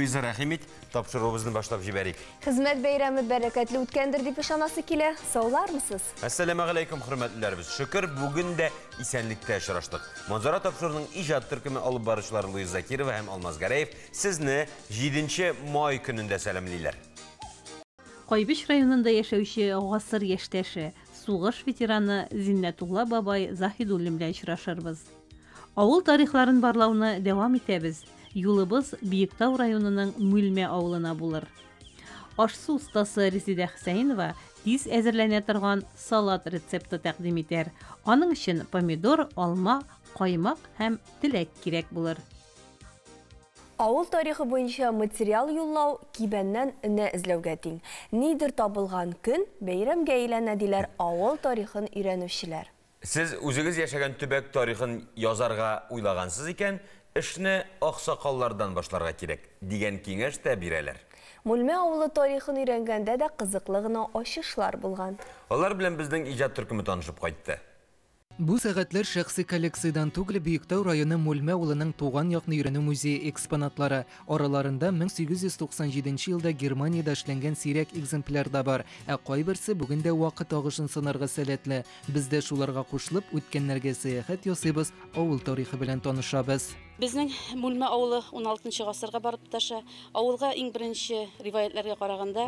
Луиза Рахимит, тапшырыбызны башлап җибәрик. Хезмәт бәйрәме бәрәкәтле үткәндер дип ышанасы килә. Саулармысыз? Ассаламу алейкум, хөрмәтлеләрбез. Шөкер, бүген дә исәнлектә очраштык. Манзара тапшырының иҗат төркеме алып баручылары Луиза Закирова һәм Алмаз Гараев сезне 7 май көнендә сәламлыйлар. Кайбыш районында яшәүче гасыр яшьтәше, сугыш ветераны Зиннәтулла бабай Заһидуллин белән очрашырбыз. Авыл тарихларын барлауны дәвам итәбез. Юлыбыз Биектау районының Мүлмә авылына булыр. Ашсу ustaсы Резида Хәсәйнова тиз әзерләнә торган салат рецепты тәкъдим итәр. Аның өчен помидор, алма, каймак һәм теләк кирәк булыр. Авыл тарихы буенча материал юллау кибәннән энә эзләүгә тиң. Нидер табылган көн бәйрәмгә әйләнә диләр авыл тарихын өйрәнүчеләр. Сез үзегез яшәгән төбәк тарихын язарга уйлагансыз икән, эшне аксакаллардан башларга кирәк дигән киңәш тә бирәләр. Мүлмә авылы тарихын өйрәнгәндә дә кызыклы гына ачышлар булган. Алар белән безнең иҗат төркеме танышып кайтты. Бу сәгатьләр шәхси коллекциядан түгел Биектау районы Мүлмә авылының туган якны өйрәнү музее экспонатлары. Араларында 1897 елда Германиядә эшләнгән сирәк экземпляр да бар, ә кайберсе бүген дә вакыт агышын санарга сәләтле. Без дә шуларга кушылып үткәннәргә сәяхәт ясыйбыз, авыл тарихы белән танышабыз. Безнең Мүлмә авылы 16 гасырга барып тоташа. Авылга иң беренче риваятларга караганда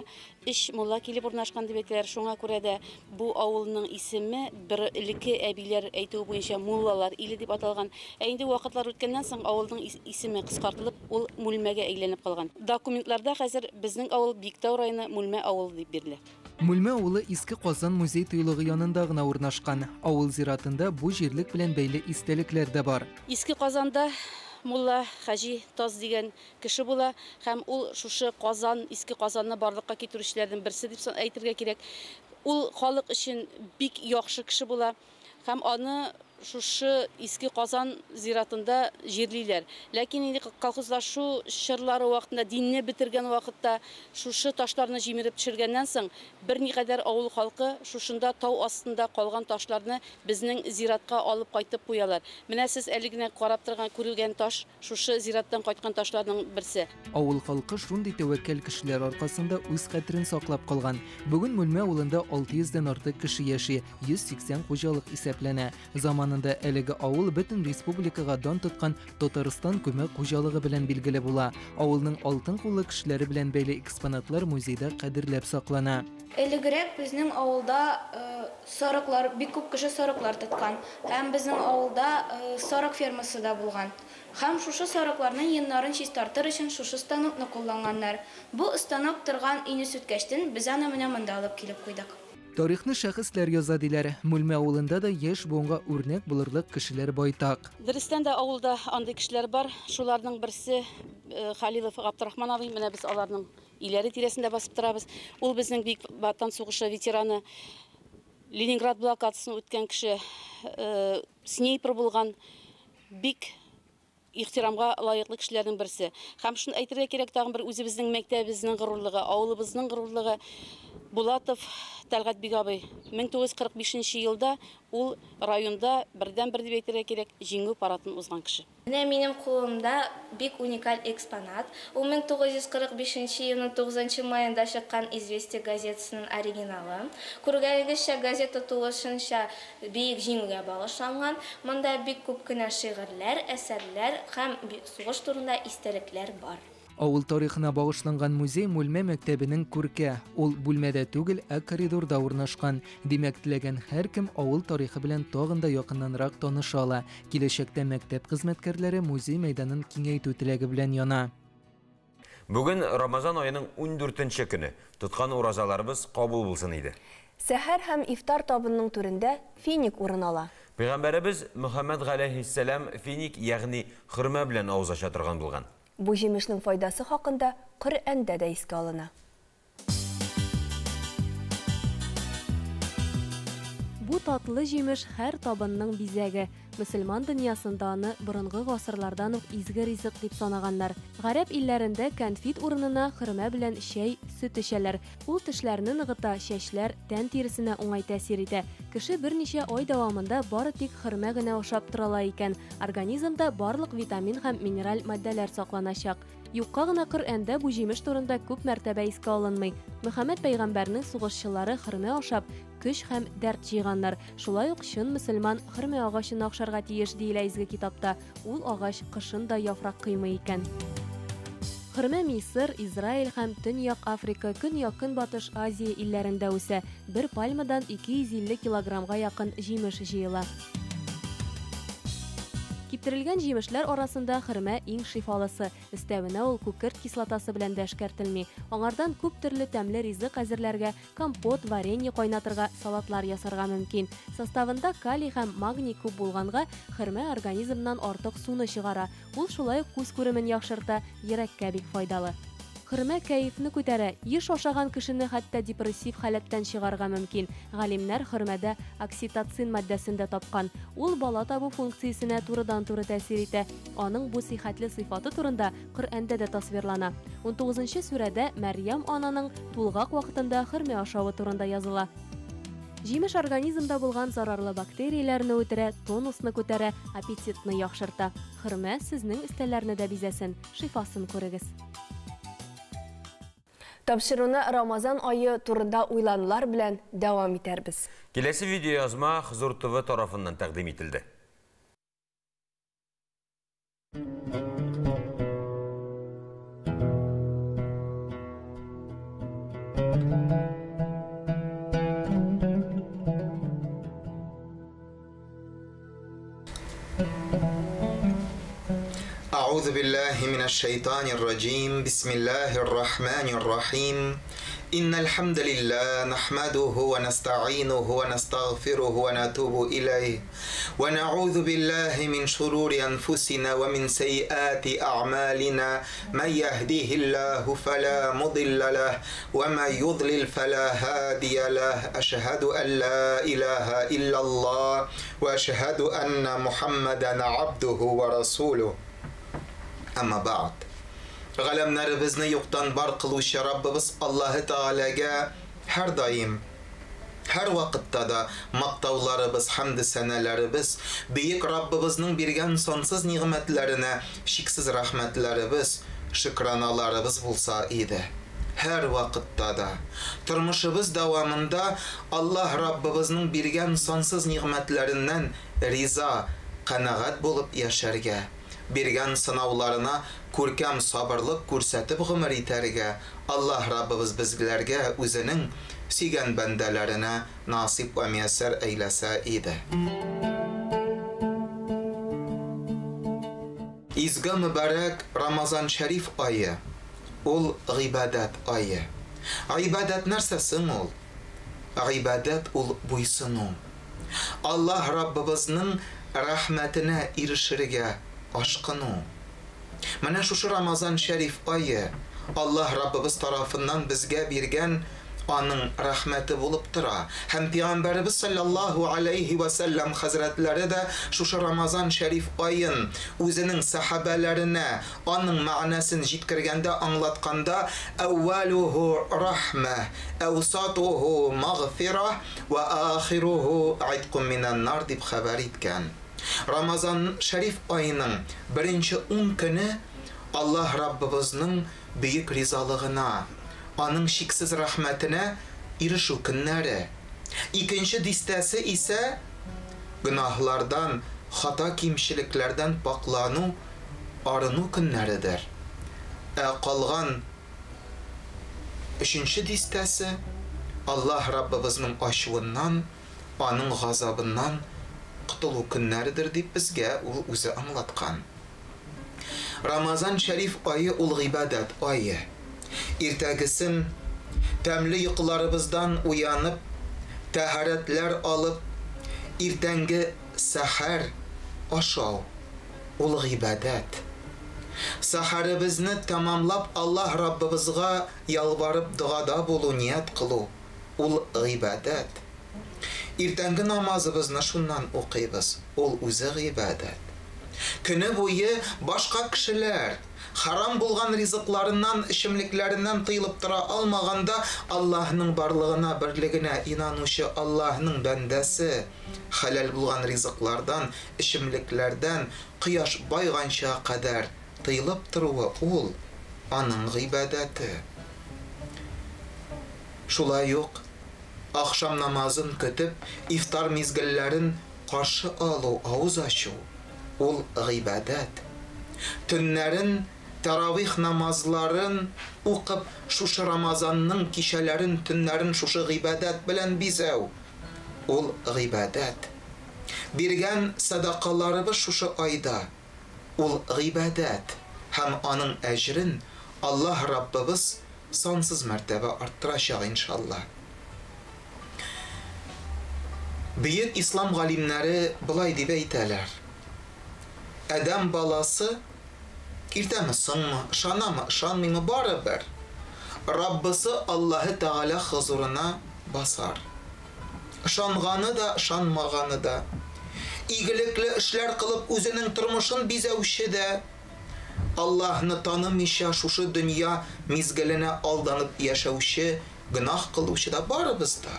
иш мулла килеп урнашкан дип әйтәләр. Шуңа күрә дә бу авылның исеме бер элекке әбиләр әйтү буенча муллалар иле дип аталган. Ә инде вакытлар үткәннән соң авылның исеме кыскартылып, ул Мүлмәгә әйләнеп калган. Документларда хәзер безнең авыл Биектау районы Мүлмә авылы дип бирелә. Мүлмә авылы Иске Казан музей тыйлыгы янында гына урнашкан. Авыл зиратында бу җирлек белән бәйле истәлекләр дә бар. Иске Казанда Мулла Хаҗи Таз дигән кеше була һәм ул шушы Казан, Иске Казанны барлыкка китерүчеләрдән берсе дип әйтергә кирәк. Ул халык өчен бик яхшы кеше була һәм аны шушы Иске Казан зиратында җирлиләр. Ләкин инде колхозлашу чорлары вакытында, динне бетергән вакытта шушы ташларны җимереп төшергәннән соң берникадәр авыл халкы шушында тау астында калган ташларны безнең зиратка алып кайтып куялар. Менә сез әле генә карап торган күрелгән таш шушы зираттан кайткан ташларның берсе. Авыл халкы шундый тәвәккәл кешеләр аркасында үз хәтерен саклап калган. Бүген Мүлмә авылында 600 дән артык кеше яши, 180 хуҗалык исәпләнә. Заманында әлеге авыл бөтен республикага дан тоткан Татарстан күмәк хуҗалыгы белән билгеле була. Авылның алтын куллы кешеләре белән бәйле экспонатлар музейда кадерләп саклана. Элегрәк безнең авылда сарыклар, бик күп кеше сарыклар тоткан. Һәм безнең авылда сарык фермасы да булган. Һәм шушы сарыкларның йоннарын чистартыр өчен шушы станокны кулланганнар. Бу станок торган ине сүткәчтән без аны менә монда алып килеп куйдык. Тарихны шәхесләр яза диләр. Мүлмә авылында да яшь буынга үрнәк булырлык кешеләр байтак. Дөрестән дә авылда андый кешеләр бар. Шуларның берсе Халилов Габдрахман абый, менә без аларның иләре тирәсендә басып торабыз. Ул безнең бик Ватан сугышы ветераны, Ленинград блокадасын үткән кеше, снайпер булган, бик ихтирамга лаеклы кешеләрнең берсе. Һәм шуны әйтергә кирәк, тагын бер үзебезнең мәктәбебезнең горурлыгы, авылыбызның горурлыгы Булатов Тәлгать бик абый 1945 елда ул районда бердән-бер дип әйтергә кирәк җиңү парадын узган кеше. Менә минем кулымда бик уникаль экспонат. Ул 1945 елның 9 маенда чыккан Известия газетасының оригиналы. Күргәнегезчә, газета тулысынча бик җиңүгә багышланган. Монда бик күп кенә шигырьләр, әсәрләр һәм сугыш турында истәлекләр бар. Авыл тарихына багышланган музей Мүлмә мәктәбенең күркә. Ул бүлмәдә түгел, ә коридорда урнашкан. Димәк, теләгән һәркем авыл тарихы белән тагын да якыннанрак таныша ала. Киләчәктә мәктәп хезмәткәрләре музей мәйданын киңәйтү теләге белән яна. Бүген Рамазан аеның 14-нче көне. Тоткан уразаларыбыз кабул булсын иде. Сәхәр һәм ифтар табынның түрендә финик урын ала. Пәйгамбәребез Мөхәммәд галәйһиссәлам финик, ягъни хөрмә белән авыз ача торган булган. Бу җимешнең файдасы хакында Коръәндә дә искә алына. Бу татлы җимеш һәр табынның бизәге. Мөселман дөньясында аны борынгы гасырлардан ук изге ризык дип санаганнар. Гарәп илләрендә кәнфит урынына хөрмә белән чәй, сөт эчәләр. Ул тешләрне ныгыта, чәчләр, тән тиресенә уңай тәэсир итә. Кеше берничә ай дәвамында бары тик хөрмә генә ашап торала икән. Организмда барлык витамин һәм минераль матдәләр сакланачак. Юкка гына Коръәндә бу җимеш турында күп мәртәбә искә алынмый. Мөхәммәд пәйгамбәрнең сугышчылары хөрмә ашап, көч һәм дәрт җыйганнар. Шулай ук чын мөселман хөрмә агачын ахшарга тиеш диелә изге китапта. Ул агач кышын да яфрак кыймый икән. Хөрмә Мисыр, Израиль һәм Төньяк Африка, Көньяк-Көнбатыш Азия илләрендә үсә. Бер пальмадан 250 килограммга якын җимеш җыела. Киптерелгән җимешләр арасында хөрмә иң шифалысы. Өстәвенә ул күкерт кислотасы белән дә эшкәртелми. Аңардан күп төрле тәмле ризык әзерләргә, компот, варенье кайнатырга, салатлар ясарга мөмкин. Составында калий һәм магний күп булганга, хөрмә организмнан артык суны чыгара. Ул шулай ук күз күремен яхшырта, йөрәккә бик файдалы. Хөрмә кәефне күтәрә, еш ашаган кешене хәтта депрессив халәттән чыгарга мөмкин. Галимнәр хөрмәдә окситоцин матдәсен дә тапкан. Ул бала табу функциясенә турыдан-туры тәэсир итә. Аның бу сихәтле сыйфаты турында Коръәндә дә тасвирлана. 19-нчы сүрәдә Мәрьям ананың тулгак вакытында хөрмә ашавы турында языла. Җимеш организмда булган зарарлы бактерияләрне үтерә, тонусны күтәрә, аппетитны яхшырта. Хөрмә сезнең истәләрне дә бизәсен, шифасын күрегез. Тапшыруны Рамазан айы турында уйланулар белән дәвам итәрбез. Келесі видео язма Хызур ТВ тарафыннан тәкъдим ителде. أعوذ بالله من الشيطان الرجيم بسم الله الرحمن الرحيم إن الحمد لله نحمده ونستعينه ونستغفره ونتوب إليه ونعوذ بالله من شرور أنفسنا ومن سيئات أعمالنا من يهديه الله فلا مضل له ومن يضلل فلا هادي له أشهد أن لا إله إلا الله وأشهد أن محمدا عبده ورسوله Amma ba'd. Galemlerimizni yoktan bar kıluşu Rabbimiz Allah-u Teala'ga her daim, her vakitte da maktavlarımız, hamd senelerimiz, büyük Rabbimizin birgen sonsuz nimetlerine, şiksiz rahmetlerimiz, şükranalarımız bulsa idi. Her vakitte da. Turmuşumuz devamında Allah Rabbimizin birgen sonsuz nimetlerinden riza, kanaat bulup yaşarga. Birgen sınavlarına көркәм sabırlık күрсәтеп гомер итәргә Allah Rabbimiz bizlerge үзенең сөйгән бәндәләренә насип ва мияссәр әйләсә иде. Изге mübarek Ramazan şerif ayı ул гыйбадат ayı. Гыйбадат нәрсәсен ул? Гыйбадат ул буйсыну. Allah Rabbimizның рәхмәтенә ирешергә aşkını. Менә шушы Рамазан шәриф айы Allah Rabbimiz tarafından bizge birgen anın rahmeti bulup tıra. Hem Peygamberimiz sallallahu aleyhi ve sellem hazretleri de şuşı Ramazan şerif ayın özünün sahabelerine anın manasını jitkirgende anlatkanda evveluhu rahme, evsatuhu mağfirah ve ahiruhu aitkum minen nar dip haber etken. Ramazan şerif ayının birinci 10 günü Allah Rabbimizin büyük rizalığına, onun şiksiz rahmetine erişu günleri. İkinci distesi ise günahlardan, hata kimşiliklerden paklanu, arınu günleridir. Kalgan üçüncü distesi Allah Rabbimizin aşvından, onun gazabından qutulu günleridir deyip bizge o'zi anlatkan. Ramazan şerif ayı ul ibadet ayı. İrtegisin temli yıkılarımızdan uyanıp, taharetler alıp, irtengi sahar aşağı ul ibadet. Saharimizni tamamlap Allah Rabbimizga yalvarıp duada bulu niyet kılu ul ibadet. İrtengi namazımızı şundan okuyuz. Ol özü ibadet. Günü boyu başka kişiler haram bulgan rızıklarından, işimliklerinden tıyılıp tıra almaganda Allah'ın barlığına, birliğine inanışı Allah'ın bendesi halal bulgan rızıklardan, işimliklerden kıyaş bayganşa kadar tıyılıp tırıvı ol аның ғибадаты. Шулай ук акшам намазын көтіп, ифтар мизгелләрен каршы алу, авыз ачу, ул ғибадат. Төннәрен таравих намазларын укып, шушы Рамазанның кичәләрен, төннәрен шушы ғибадат белән бизәү, ул ғибадат. Биргән садақаларыбыз шушы айда, ул ғибадат. Һәм аның әҗрен Аллаһ Раббыбыз сансыз мәртәбә арттырачак иншалла. Бөек ислам галимнәре былай дип әйтәләр: Адәм баласы иртәме соңмы, ышанамы, ышанмыймы, барыбер Раббысы Аллаһы Тәгалә хузурына басар. Ышанганы да, ышанмаганы да, игелекле эшләр кылып үзенең тормышын бизәүче дә, Аллаһны танымыйча шушы дөнья мизгеленә алданып яшәүче, гынах кылучы да барыбыз да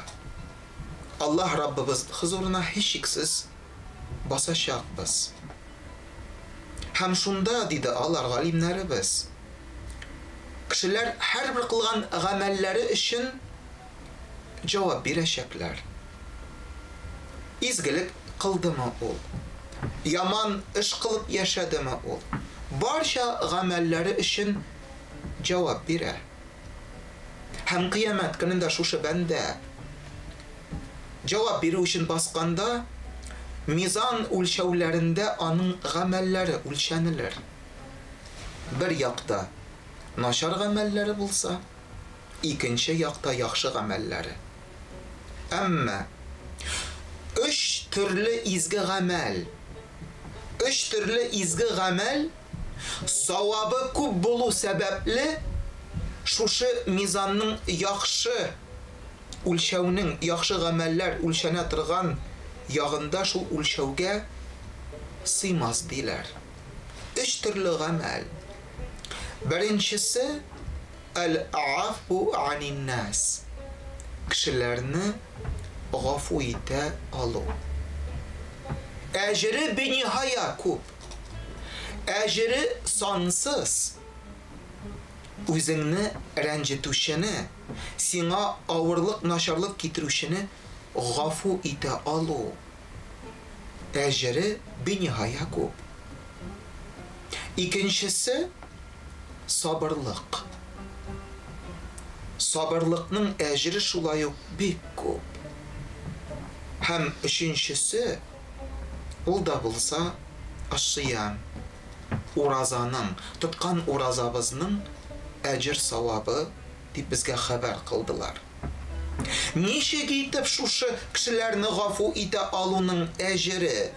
Аллаһ Раббыбыз хузурына һичшиксез басачакбыз. Һәм шунда диде алар галимнәребез: кешеләр һәрбер кылган гамәлләре өчен җавап бирәчәкләр. Изгелек кылдымы ул? Яман эш кылып яшәдеме ул? Барча гамәлләре өчен җавап бирә. Һәм кыямәт көнендә шушы бәндә җавап бирү өчен басканда, мизан үлчәүләрендә аның гамәлләре үлчәнелер. Бер якта начар гамәлләре булса, икенче якта яхшы гамәлләре. Әмма өч төрле изге гамәл, савабы күп булу сәбәпле шушы мизанның яхшы үлчәүнең, яхшы гамәлләр үлчәнә торган ягында шул үлчәүгә сыймас диләр. Өч төрле гамәл. Беренчесе әл-афу анин-нас. Кешеләрне гафу итә алу. Әҗре бениһая күп. Әҗре сансыз. Үзеңне рәнҗетүчене, сиңа авырлык, начарлык китерүчене гафу итә алу. Әҗре бениһая күп. Икенчесе сабырлык. Сабырлыкның әҗре шулай ук бик күп. Һәм өченчесе ул да булса аш-сиям, уразаның, тоткан уразабызның әҗр савабы дип безгә хәбәр кылдылар. Ничек итеп шушы кешеләрне гафу итә алуның әҗре,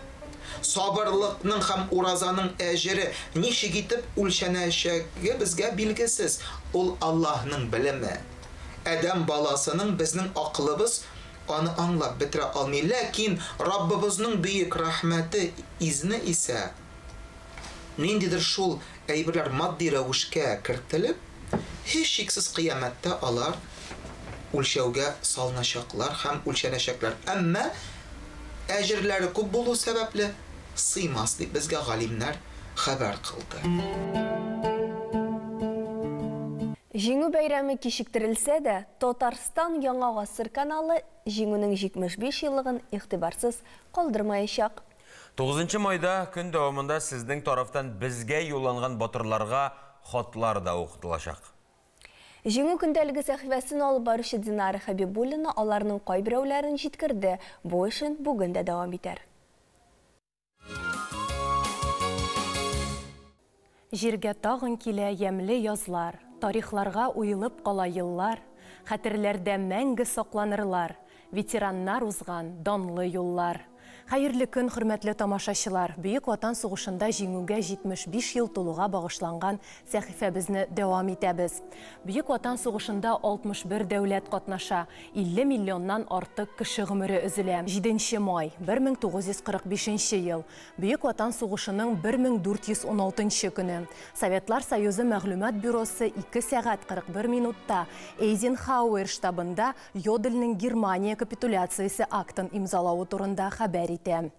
сабырлыкның һәм уразаның әҗре ничек итеп үлчәнәчәге безгә билгесез. Ул Аллаһның белеме. Адәм баласының безнең акылыбыз аны аңлап бетерә алмый. Ләкин Раббыбызның бөек рәхмәте, изне исә ниндидер шул әйберләр матди рәвешкә кертелеп, һичшиксез кыямәттә алар үлчәүгә салыначаклар һәм үлчәнәчәкләр. Әмма әҗрләре күп булу сәбәпле сыймас дип безгә галимнәр хәбәр кылды. Җиңү бәйрәме кичектерелсә дә, Татарстан Яңа Гасыр каналы җиңүнең 75 еллыгын игътибарсыз калдырмаячак. 9 майда көн дәвамында сезнең тарафтан безгә юлланган батырларга хатлар да укытылачак. Җиңү көндәлеге сәхифәсен алып баручы Динара Хәбибуллина аларның кайберәүләрен җиткерде. Бу эшен бүген дә дәвам итәр. Җиргә тагын килә ямьле язлар, тарихларга уелып кала еллар, хәтерләрдә мәңге сакланырлар, ветераннар узган данлы юллар. Хәерле көн, хөрмәтле тамашачылар. Бөек Ватан сугышында җиңүгә 75 ел тулуга багышланган сәхифәбезне дәвам итәбез. Бөек Ватан сугышында 61 дәүләт катнаша, 50 миллионнан артык кеше гомере өзелә. 7 май 1945 ел. Бөек Ватан сугышының 1416 көне. Советлар Союзы мәгълүмат бюросы 2 сәгать 41 минутта Эйзенхауэр штабында Йодельнең Германия капитуляциясе актын имзалауы турында хәбәр итә.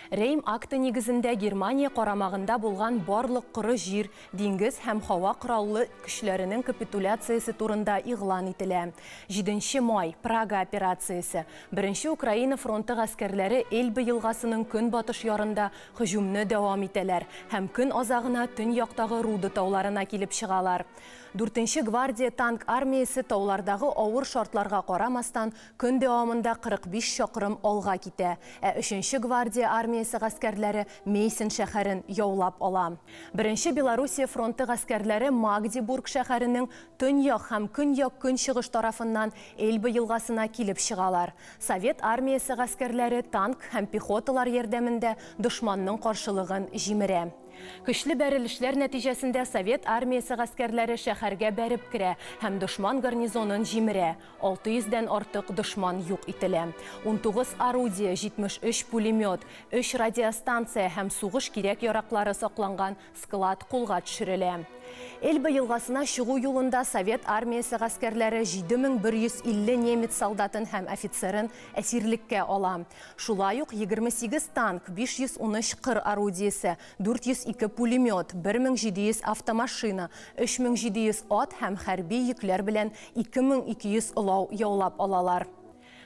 Рейм акты негізінде Германия қарамағында болған барлық құры жер, диңгіз һәм һава құраллы көчләренең капитуляциясы турында игълан ителә. 7 май Прага операциясы. 1 Украина фронты гаскәрләре Эльба елгасының көнбатыш ярында һөҗүмне дәвам итәләр һәм көн азагына төн яктагы Руды тауларына килеп чыгалар. 4 гвардия танк армиясы таулардагы авыр шартларга карамастан көн дәвамында 45 чакрым алга китә. 3 гвардия армиясы гаскәрләре Мейсен шәһәрен яулап ала. 1 Белоруссия фронты гаскәрләре Магдебург шәһәренең төньяк һәм көнчыгыш тарафыннан Эльба елгасына килеп чыгалар. Совет армиясы гаскәрләре танк һәм пехоталар ярдәмендә дошманның каршылыгын җимерә. Көчле бәрелешләр нәтиҗәсендә Совет армиясы гаскәрләре шәһәргә бәреп керә һәм дошман гарнизонын җимерә. 600-дән артык дошман юк ителә. 19 орудие, 73 пулемет, 3 радиостанция һәм сугыш кирәк яраклары сакланган склад кулга төшерелә. Эльба елгасына чыгу юлында Совет армиясы гаскәрләре 7150 немец солдатын һәм офицерын әсирлеккә ала. Шулай ук 28 танк, 513 кыр орудиясе, 402 пулемет, 1700 автомашина, 3700 ат һәм хәрби йөкләр белән 2200 олау яулап алалар.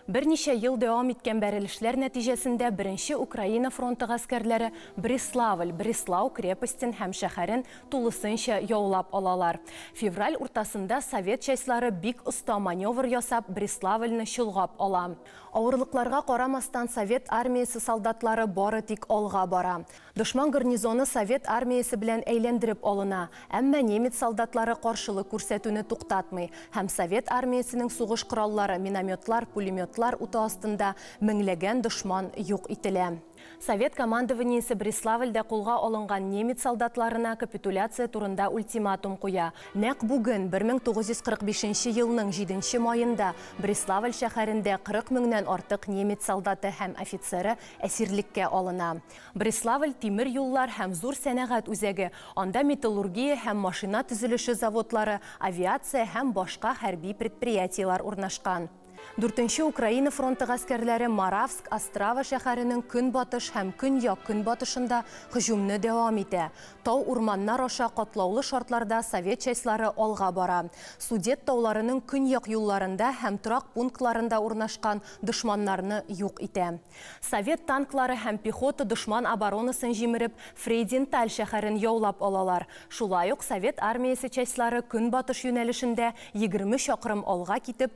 Берничә ел дәвам иткән бәрелешләр нәтиҗәсендә 1 Украина фронты гаскәрләре Бреслау крепостен һәм шәһәрен тулысынча яулап алалар. Февраль уртасында Совет частьлары бик оста маневр ясап Бреславльне чолгап ала. Авырлыкларга карамастан Совет армиясы солдатлары бары тик алга бара. Дошман гарнизоны Совет армиясы белән әйләндереп алына, әмма немец солдатлары каршылык күрсәтүне туктатмый һәм Совет армиясының сугыш кораллары, минометлар, пулеметлар уты астында меңләгән дошман юк ителә. Совет командованиесе Бреславльдә кулга алынган немец солдатларына капитуляция турында ультиматум куя. Нәкъ бүген 1945 елның 7 маенда Бреславль шәһәрендә 40 меңнән артык немец солдаты һәм офицеры әсирлеккә алына. Бреславль тимер юллар һәм зур сәнәгать үзәге, анда металлургия һәм машина төзелеше заводлары, авиация һәм башка хәрби предприятиялар урнашкан. 4 Украина фронты гаскәрләре Моравск, Острава шәһәренең көнбатыш һәм көньяк-көнбатышында һөҗүмне дәвам итә. Тау урманнар аша катлаулы шартларда Совет частьлары алга бара. Судет тауларының көньяк юлларында һәм торак пунктларында урнашкан дошманнарны юк итә. Совет танклары һәм пехота дошман оборонасын җимереп Фрейденталь шәһәрен яулап алалар. Шулай ук Совет армиясе частьлары көнбатыш юнәлешендә 20 чакрым алга китеп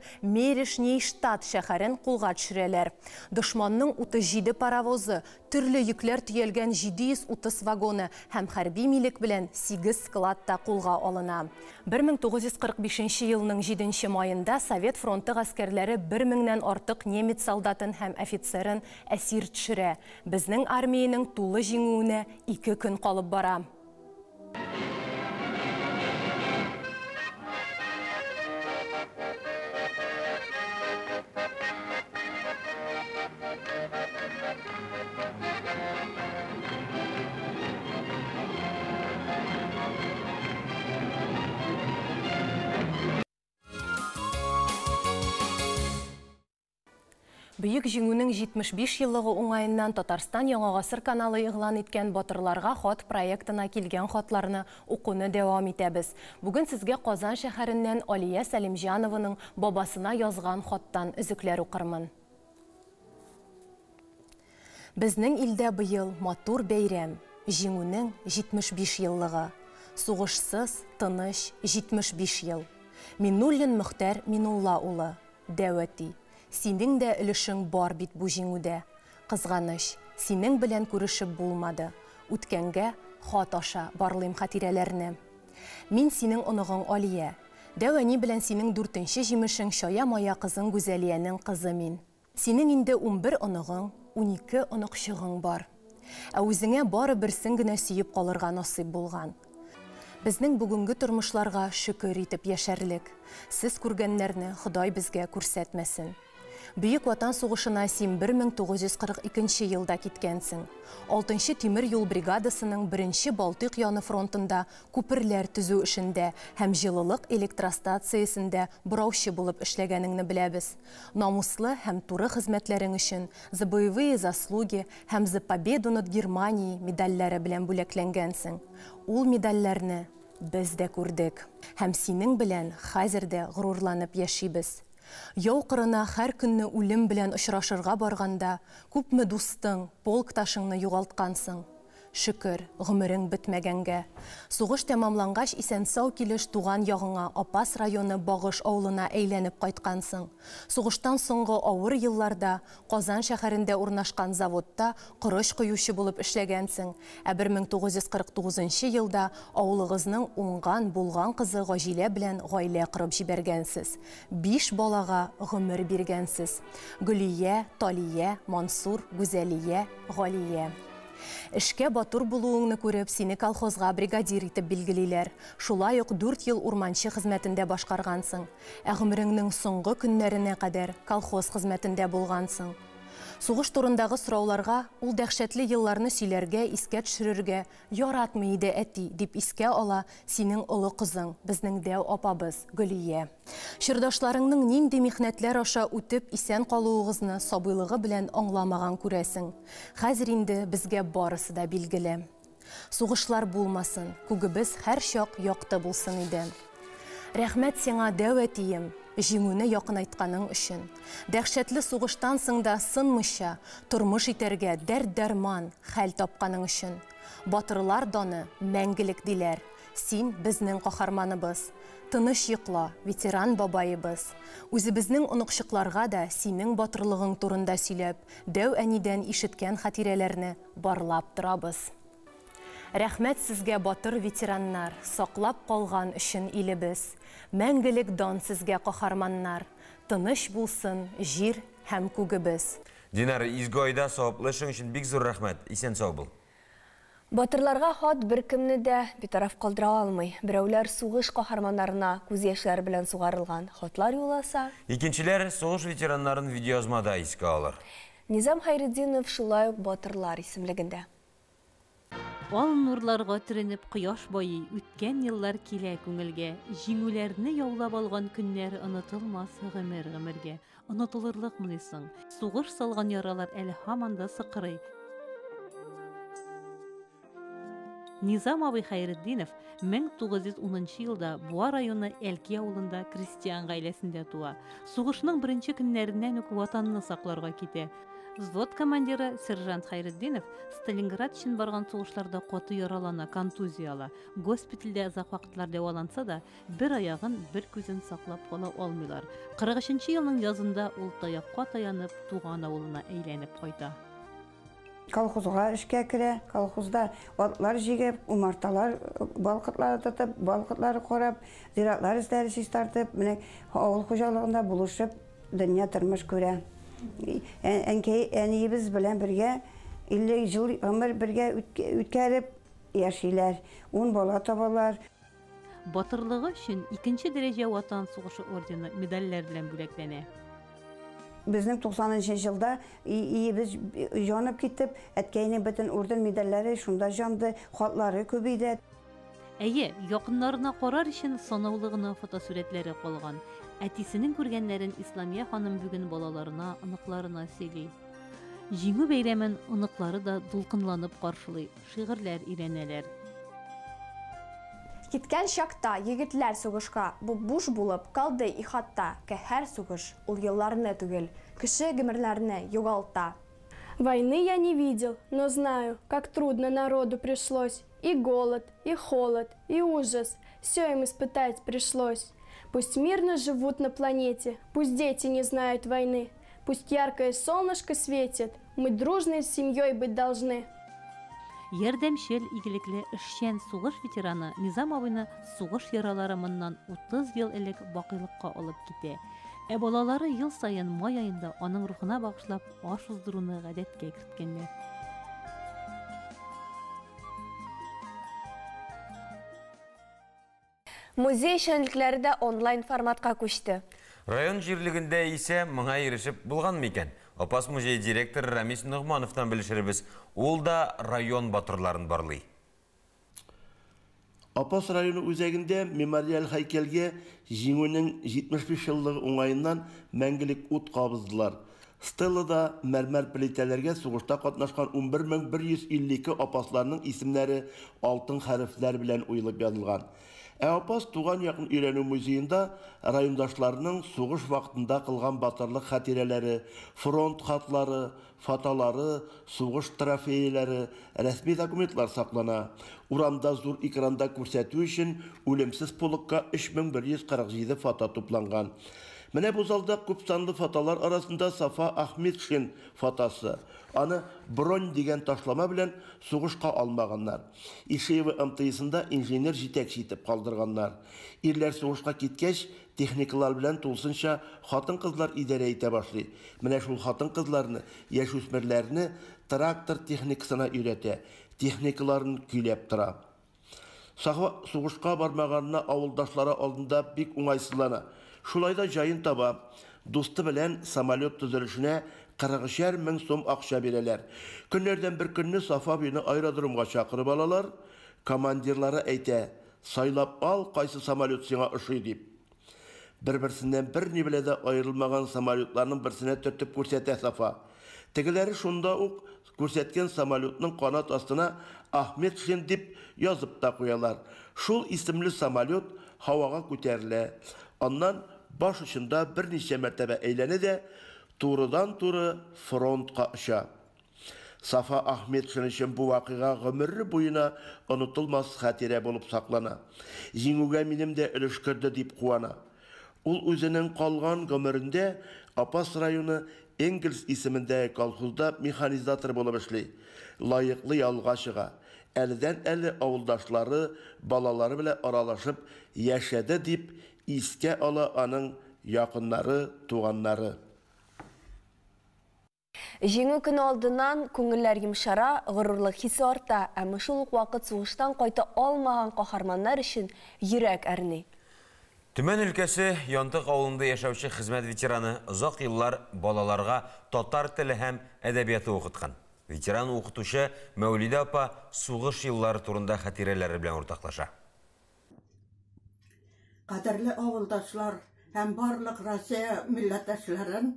Штат шәһәрен кулга төшерәләр. Дошманның 37 паровозы, төрле йөкләр төялгән 730 вагоны һәм хәрби милек белән 8 складта кулга алына. 1945 елның 7 маенда Совет фронты гаскәрләре 1000-нән артык немец солдатын һәм офицерын әсир төшерә. Безнең армияның тулы җиңүенә 2 көн калып бара. Бөек җиңүнең 75 еллыгы уңаеннан Татарстан Яңа гасыр каналы игълан иткән Батырларга хат проектына килгән хатларны укуны дәвам итәбез. Бүген сезгә Казан шәһәреннән Алия Сәлимҗанованың бабасына язган хаттан өзекләр укырмын. Безнең илдә быел матур бәйрәм, җиңүнең 75 еллыгы. Сугышсыз, тыныч 75 ел. Миннуллин Мөхтәр Минулла улы, дәвәти. Синең дә өлешең бар бит бу җиңүдә. Кызганыч, синең белән күрешеп булмады. Үткәнгә хат аша барлыйм хатирәләрне. Мин синең оныгың Алия. Дәвәни белән синең 4нче җимешең Шая Мая кызың Гүзәлиянең кызы мин. Синең инде 11 оныгың, 12 оныкчыгың бар. Ә үзеңә бары берсен генә сөеп калырга насыйп булган. Безнең бүгенге тормышларга шөкер итеп яшәрлек. Сез күргәннәрне Ходай безгә күрсәтмәсен. Бүйік Ватан сугышына син 1942 елда киткәнсең. 6-нчы тимер юл бригадасының 1-нче Балтык яны фронтында күперләр төзү эшендә һәм җылылык электростациясендә бураучы булып эшләгәнеңне беләбез. Намуслы һәм туры хезмәтләрең өчен за боевые заслуги һәм за победу над Германией медальләре белән бүләкләнгәнсең. Ул медальләрне без дә күрдек. Һәм синең белән хәзер дә горурланып яшибез. Яу кырына һәр көнне үлем белән очрашырга барганда, күпме дустың, полкташыңны югалткансың. Шөкер, гомерең бетмәгәнгә. Сугыш тәмамлангач исән-сау килеш туган ягыңа Апас районы Багыш авылына әйләнеп кайткансың. Сугыштан соңгы авыр елларда Казан шәһәрендә урнашкан заводта корыш куючы булып эшләгәнсең. 1949 елда авылыгызның уңган булган кызы Гаҗилә белән гаилә корып җибәргәнсез. 5 балага гомер биргәнсез. Гөлия, Талия, Мансур, Гүзәлия, Галия. Эшкә батур булуыңны күреп, сине колхозга бригадир итеп билгелиләр. Шулай ук 4 ел урманчы хезмәтендә башкаргансың. Ә гомереңнең соңгы көннәренә кадәр колхоз хезмәтендә булгансың. Сугыш турындагы сорауларга ул дәһшәтле елларны сөйләргә, искә төшерергә яратмый иде әти, дип искә ала синең олы кызың, безнең дәү апабыз Гөлия. Чырдашларыңның нинди михнәтләр аша үтеп исән калуыгызны сабыйлыгы белән аңламаган күрәсең. Хәзер инде безгә барысы да билгеле. Сугышлар булмасын, күгебез һәр чак якты булсын иде. Рәхмәт сиңа дәү әтием. Җиңүне якынайтканың өчен. Дәһшәтле сугыштан соң да сынмыйча тормыш итәргә дәрт-дәрман хәл тапканың өчен. Батырлар даны мәңгелек диләр. Син безнең каһарманыбыз. Тыныч йокла, ветеран бабайыбыз. Үзебезнең оныкчыкларга да синең батырлыгың турында сөйләп, дәү әнидән ишеткән хатирәләрне барлап торабыз. Рәхмәт сезгә батыр ветераннар, саклап калган өчен илебез. Мәңгелек дан сезгә каһарманнар. Тыныч булсын җир һәм күгебез. Динар, изге айда саваплышың өчен бик зур рәхмәт. Исән сау бул. Батырларга хат беркемне дә битараф калдыра алмый. Берәүләр сугыш каһарманнарына күз яшьләре белән сугарылган хатлар юласа. Икенчеләр сугыш ветераннарын видеоязмада искә алыр. Низам Хайретдинов шулай ук батырлар исемлегендә. Ал нурларга төренеп кояш байый, үткән еллар килә күңелгә. Җиңүләрне яулап алган көннәр онытылмас гомергә. Онытылырлык мынысың. Сугыш салган яралар әле һаман да сыкрый. Низам абый Хайретдинов 1910 елда Буа районы Әлки авылында крестьян гаиләсендә туа. Сугышның беренче көннәреннән үк ватанны сакларга китә. Взвод командиры сержант Хайретдинов Сталинград өчен барган сугышларда каты яралана, контузия ала. Госпитальдә озак вакытлар дәваланса да, бер аягын, бер күзен саклап кала алмыйлар. 43 елның язында ул таякка таянып туган авылына әйләнеп кайта. Колхозга эшкә керә, колхозда атлар җигеп, умарталар, балкытлар тотып, балкытлар карап, зиратлар эзләре чистартып, менә авыл хуҗалыгында булышып, дөнья тормыш күрә. Әниебез белән бергә 50 ел гомер бергә үткәреп яшиләр. 10 бала табалар. Батырлыгы өчен 2нче дәрәҗә ватан сугышы ордены медальләр белән бүләкләнә. Безнең 90нчы елда иебез җанып китеп, әткәйнең бөтен орден медальләре шунда җанды, хатлары күбейде. Әйе, якыннарына карар өчен санаулы гына фотосурәтләре калган. Әтисенең күргәннәрен Исламия ханым бүген балаларына, оныкларына сөйли. Җиңү бәйрәмен оныклары да дулкынланып каршылый, шигырьләр өйрәнәләр. Киткән чакта егетләр сугышка буш булып калды ихатта. Кәһәр сугыш ул елларны түгел, кеше гомерләрне югалта. Войны я не видел, но знаю, как трудно народу пришлось. И голод, и холод, и ужас. Все им испытать пришлось. Пусть мирно живут на планете, пусть дети не знают войны. Пусть яркое солнышко светит, мы дружной семьей быть должны. Ярдәмчел, игелекле, эшчән сугыш ветераны Низам абыйны сугыш яралары моннан 30 ел элек бакыйлыкка алып китә. Ә балалары ел сайын май айында аның рухына багышлап аш уздыруны гадәткә керткәннәр. Музей эшчәнлекләре дә онлайн форматка күчте. Район жерлігінде есе мұңа ерішіп болған мекен. Опас музей директор Рамис Нұғмановтан білішірібіз, ол да район батырларын барлый. Опас районы өзегінде мемориал хайкелге жеңінің 75 жыллығы оңайынан мәңгілік от қабыздылар. Стеллада мәрмәр плителерге суғышта қатнашқан 11152 опасларының исемләре алтын хәрефләр белән уйлап язылган. Опас туган якын өйрәнү музейында райондашларының сугыш вакытында кылган батырлык хатирәләре, фронт хатлары, фотолары, сугыш трофейлары, рәсми документлар саклана. Урамда зур экранда күрсәтү өчен үлемсез полыкка 3147 фото тупланган. Менә бу залда күп санлы фотолар арасында Сафа Ахметшин фотосы. Аны бронь дигән ташлама белән сугышка алмаганнар. Ишеева МТСында инженер җитәкче итеп калдырганнар. Ирләр сугышка киткәч, техникалар белән тулсынча хатын-кызлар идарә итә башлый. Менә шул хатын-кызларны, яшүсмерләрне трактор техникасына өйрәтә, техникаларын көйләп тора. Сугышка бармаганына авылдашлары алдында бик уңайсызлана. Шулайда жайын таба, дусты белән самолет төзелешенә 40 мең сум акча бирәләр. Көннәрдән бер көнне Сафа бине аэродромга чакырып алалар. Командирлары әйтә: "Сайлап ал, кайсы самолет сиңа ошый" дип. Бер-берсеннән берни белә дә аерылмаган самолетларның берсенә төртеп күрсәтә Сафа. Тегеләре шунда ук күрсәткән самолетның канат астына Ахметшин дип язып та куялар. Шул исемле самолет һавага күтәрелә. Аннан баш очында берничә мәртәбә әйләнә дә турыдан-туры фронтка оча. Сафа Ахметшин өчен бу вакыйга гомере буена онытылмас хатирә булып саклана. Җиңүгә минем дә өлеш керде дип куана. Ул үзенең калган гомерендә Опас районы Энгельс исемендәге колхозда механизатор булып эшли. Лаеклы ялга чыга. Әледән-әле авылдашлары, балалары белән аралашып яшәде дип искә ала аның якыннары, туганнары. Җиңү көне алдыннан күңелләр йомшара, горурлык хисе арта, әмма шул ук вакыт сугыштан кайта алмаган каһарманнар өчен йөрәк әрни. Төмән өлкәсе Янтык авылында яшәүче хезмәт ветераны озак еллар балаларга татар теле һәм әдәбияты укыткан. Ветеран укытучы Мәүлидә апа сугыш еллары турында хатирәләре белән уртаклаша. Кадерле авылдашлар һәм барлык Россия милләттәшләрен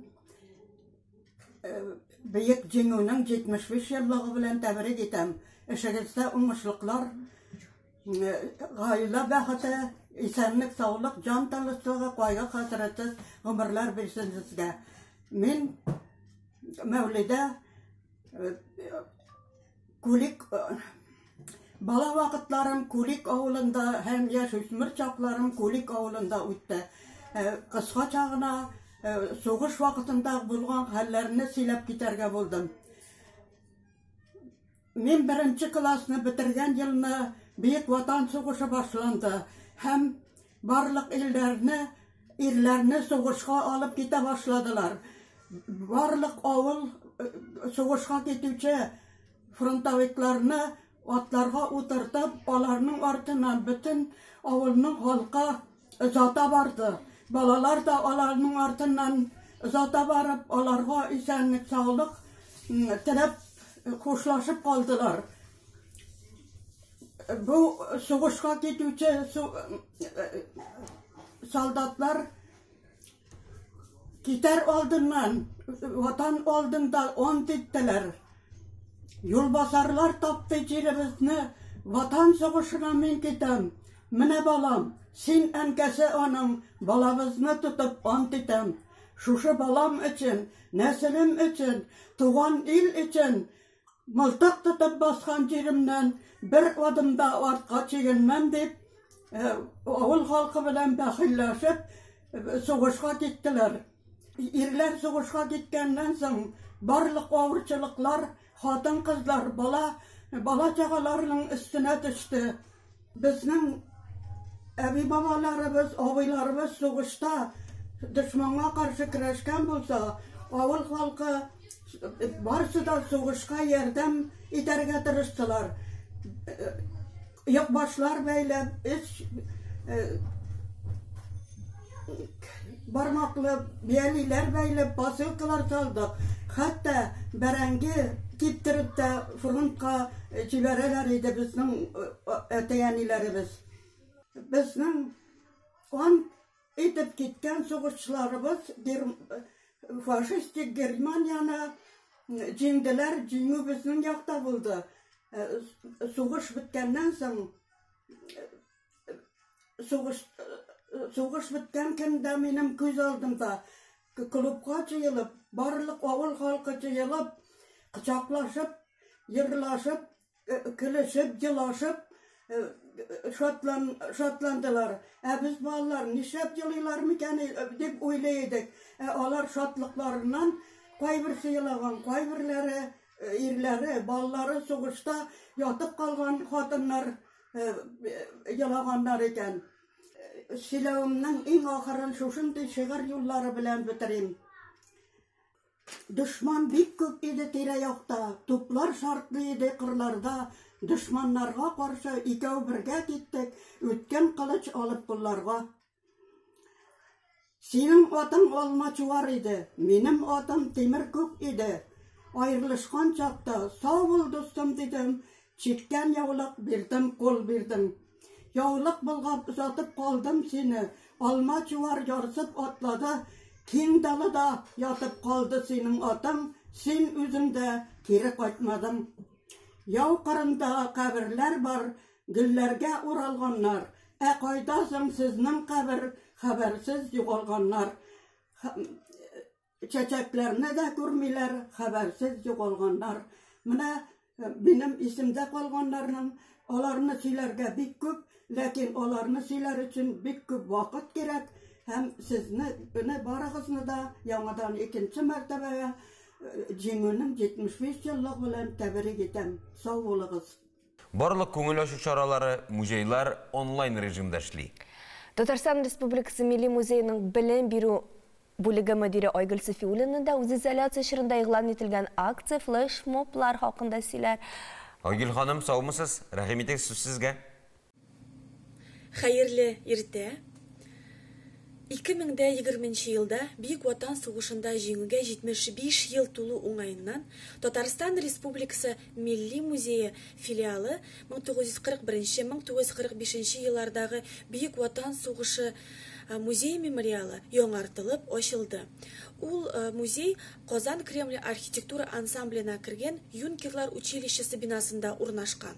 бөек җиңүнең 75 еллыгы белән тәбрик итәм. Эшегездә уңышлыклар, гаилә бәхете, исәнлек, саулык, җан тынычлыгы, кайгы хәсрәтсез гомерләр бирсен сезгә. Мин Мәүлидә Кулик бала вакытларым Кулик авылында һәм яшүсмер чакларым Кулик авылында үтте. Кыскача гына сугыш вакытында булган хәлләрне сөйләп китәргә булдым. Мин 1-нче классны бетергән елны Бөек Ватан сугышы башланды һәм барлык ирләрне сугышка алып китә башладылар. Барлык авыл сугышка китүче фронтовикларны атларга утыртып, аларның артыннан бөтен авылның халкы озата барды. Балалар да аларның артыннан озата барып, аларга исәнлек, саулык теләп хушлашып калдылар. Бу сугышка китүче солдатлар китәр алдыннан, ватан алдында ант иттеләр. Юлбасарлар тапты җиребезне, ватан сугышына мин китәм. Менә балам, син әнкәсе аның, балабызны тотып ант итәм. Шушы балам өчен, нәселем өчен, туган ил өчен, мылтык тотып баскан җиремнән бер адымда артка чигенмәм дип, авыл халкы белән бәхилләшеп сугышка киттеләр. Ирләр сугышка киткәннән соң барлык авырчылыклар, хатын-кызлар, бала-чагаларның өстенә төште. Безнең әби-бабаларыбыз, абыйларыбыз сугышта дошманга каршы көрәшкән булса, авыл халкы барысы да сугышка ярдәм итәргә тырыштылар. Якбашлар бәйләп, бармаклы биялилер бәйлеп, посылкалар салдык. Хәтта бәрәңге киптереп тә фронтка җибәрәләр иде безнең әтәяниләребез. Безнең ан итеп киткән сугышчыларыбыз фашистик Германияны җиңделәр, җиңү безнең якта булды. Сугыш беткәннән соң сугыш беткән көндә минем күз алдымда клубка җыелып, барлык авыл халкы җыелып, кочаклашып, йырлашып, көлешеп, елашып шатландылар. Без балалар нишләп елыйлар микән дип уйлый идек. Алар шатлыкларыннан кайберсе елаган, кайберләре ирләре, балалары сугышта ятып калган хатыннар елаганнар икән. Сөйләвемнең иң ахырын шушындый шигырь юллары белән битерим. Дошман бик күп иде тирә-якта, туплар шартлы иде кырларда. Дошманнарга каршы икәү бергә киттек, үткән кылыч алып кулларга. Синең атың алмачуар иде, минем атым тимер күк иде. Аерылышкан чакта, сау бул дустым дидем, чиккән яулык бирдем, кул бирдем. Яулык булгап узатып калдым сине, алмачуар ярсып атлады, киң далада ятып калды синең атың, син үзеңдә кире кайтмадың. Яу кырында каберләр бар, гөлләргә уралганнар. Кайдасың сезнең кабер, хәбәрсез югалганнар. Чәчәкләрне дә күрмиләр, хәбәрсез югалганнар. Менә минем исемдә калганнарның, аларны сөйләргә бик күп, ләкин аларны сөйләр өчен бик күп вакыт кирәк. Һәм сезне барыгызны да яңадан икенче мәртәбәгә җиңүнең 75 еллык белән тәбрик итәм. Сау булыгыз. Барлык күңел ачу чаралары, музейлар онлайн режимда эшли. Татарстан Республикасы Милли музейының белем бирү бүлеге мөдире Айгөл Сафиуллина да үз изоляция чорында игълан ителгән акция флешмоблар хакында сөйләр. Айгөл ханым, саумысыз? Рәхим итегез сезгә. Хәерле иртә. 2020 елда Бөек Ватан сугышында җиңүгә 75 ел тулу уңайыннан Татарстан Республикасы Милли музее филиалы 1941-1945 еллардагы Бөек Ватан сугышы музей мемориалы яңартылып ачылды. Ул музей Казан Кремль архитектура ансамблена кергән Юнкерлар училищесы бинасында урнашкан.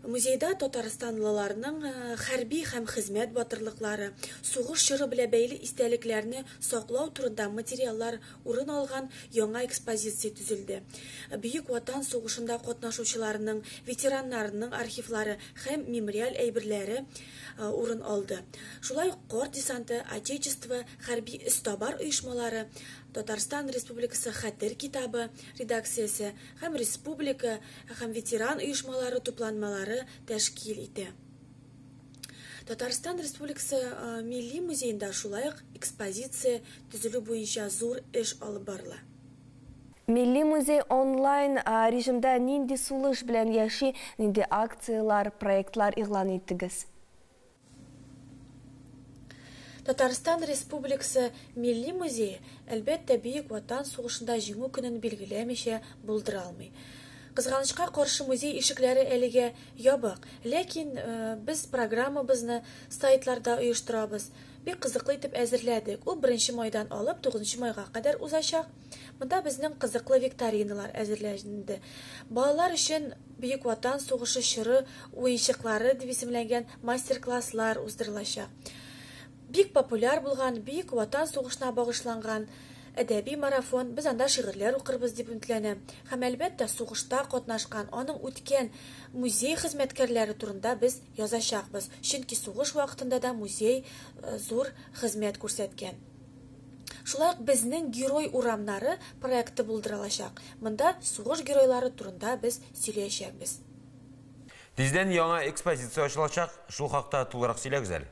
Музейда татарстанлыларның хәрби һәм хезмәт батырлыклары, сугыш чоры белән бәйле истәлекләрне саклау турында материаллар урын алган яңа экспозиция төзелде. Бөек Ватан сугышында катнашучыларның, ветераннарның архивлары һәм мемориаль әйберләре урын алды. Шулай кор десанты, Отечество, хәрби истабар оешмалары, Татарстан Республикасы Хәтер китабы редакциясе һәм республика һәм ветеран оешмалары тупланмалары тәшкил итә. Татарстан Республикасы Милли музейында шулай ук экспозиция төзелү буенча зур эш алып барыла. Милли музей онлайн режимда нинди сулыш белән яши, нинди акциялар, проектлар игълан иттегез? Татарстан Республикасы Милли музее әлбәттә Бөек Ватан сугышында җиңү көнен билгеләмичә булдыра алмый. Кызганычка каршы музей ишекләре әлегә ябык, ләкин без программабызны сайтларда оештырабыз. Бик кызыклы итеп әзерләдек. Ул 1 майдан алып 9 майга кадәр узачак. Монда безнең кызыклы викториналар әзерләнде. Балалар өчен Бөек Ватан сугышы чоры уенчыклары дип исемләнгән мастер-класслар уздырылачак. Бик популяр булган Бөек Ватан сугышына багышланган әдәби марафон, без анда шигырьләр укырбыз дип үмитләнәм. Һәм әлбәттә сугышта катнашкан, аның үткән музей хезмәткәрләре турында без язачакбыз. Чөнки сугыш вакытында да музей зур хезмәт күрсәткән. Шулай безнең герой урамнары проекты булдырылачак. Монда сугыш геройлары турында без сөйләячәкбез. Тиздән яңа экспозиция ачылачак, шул хакта тулырак сөйләгез әле.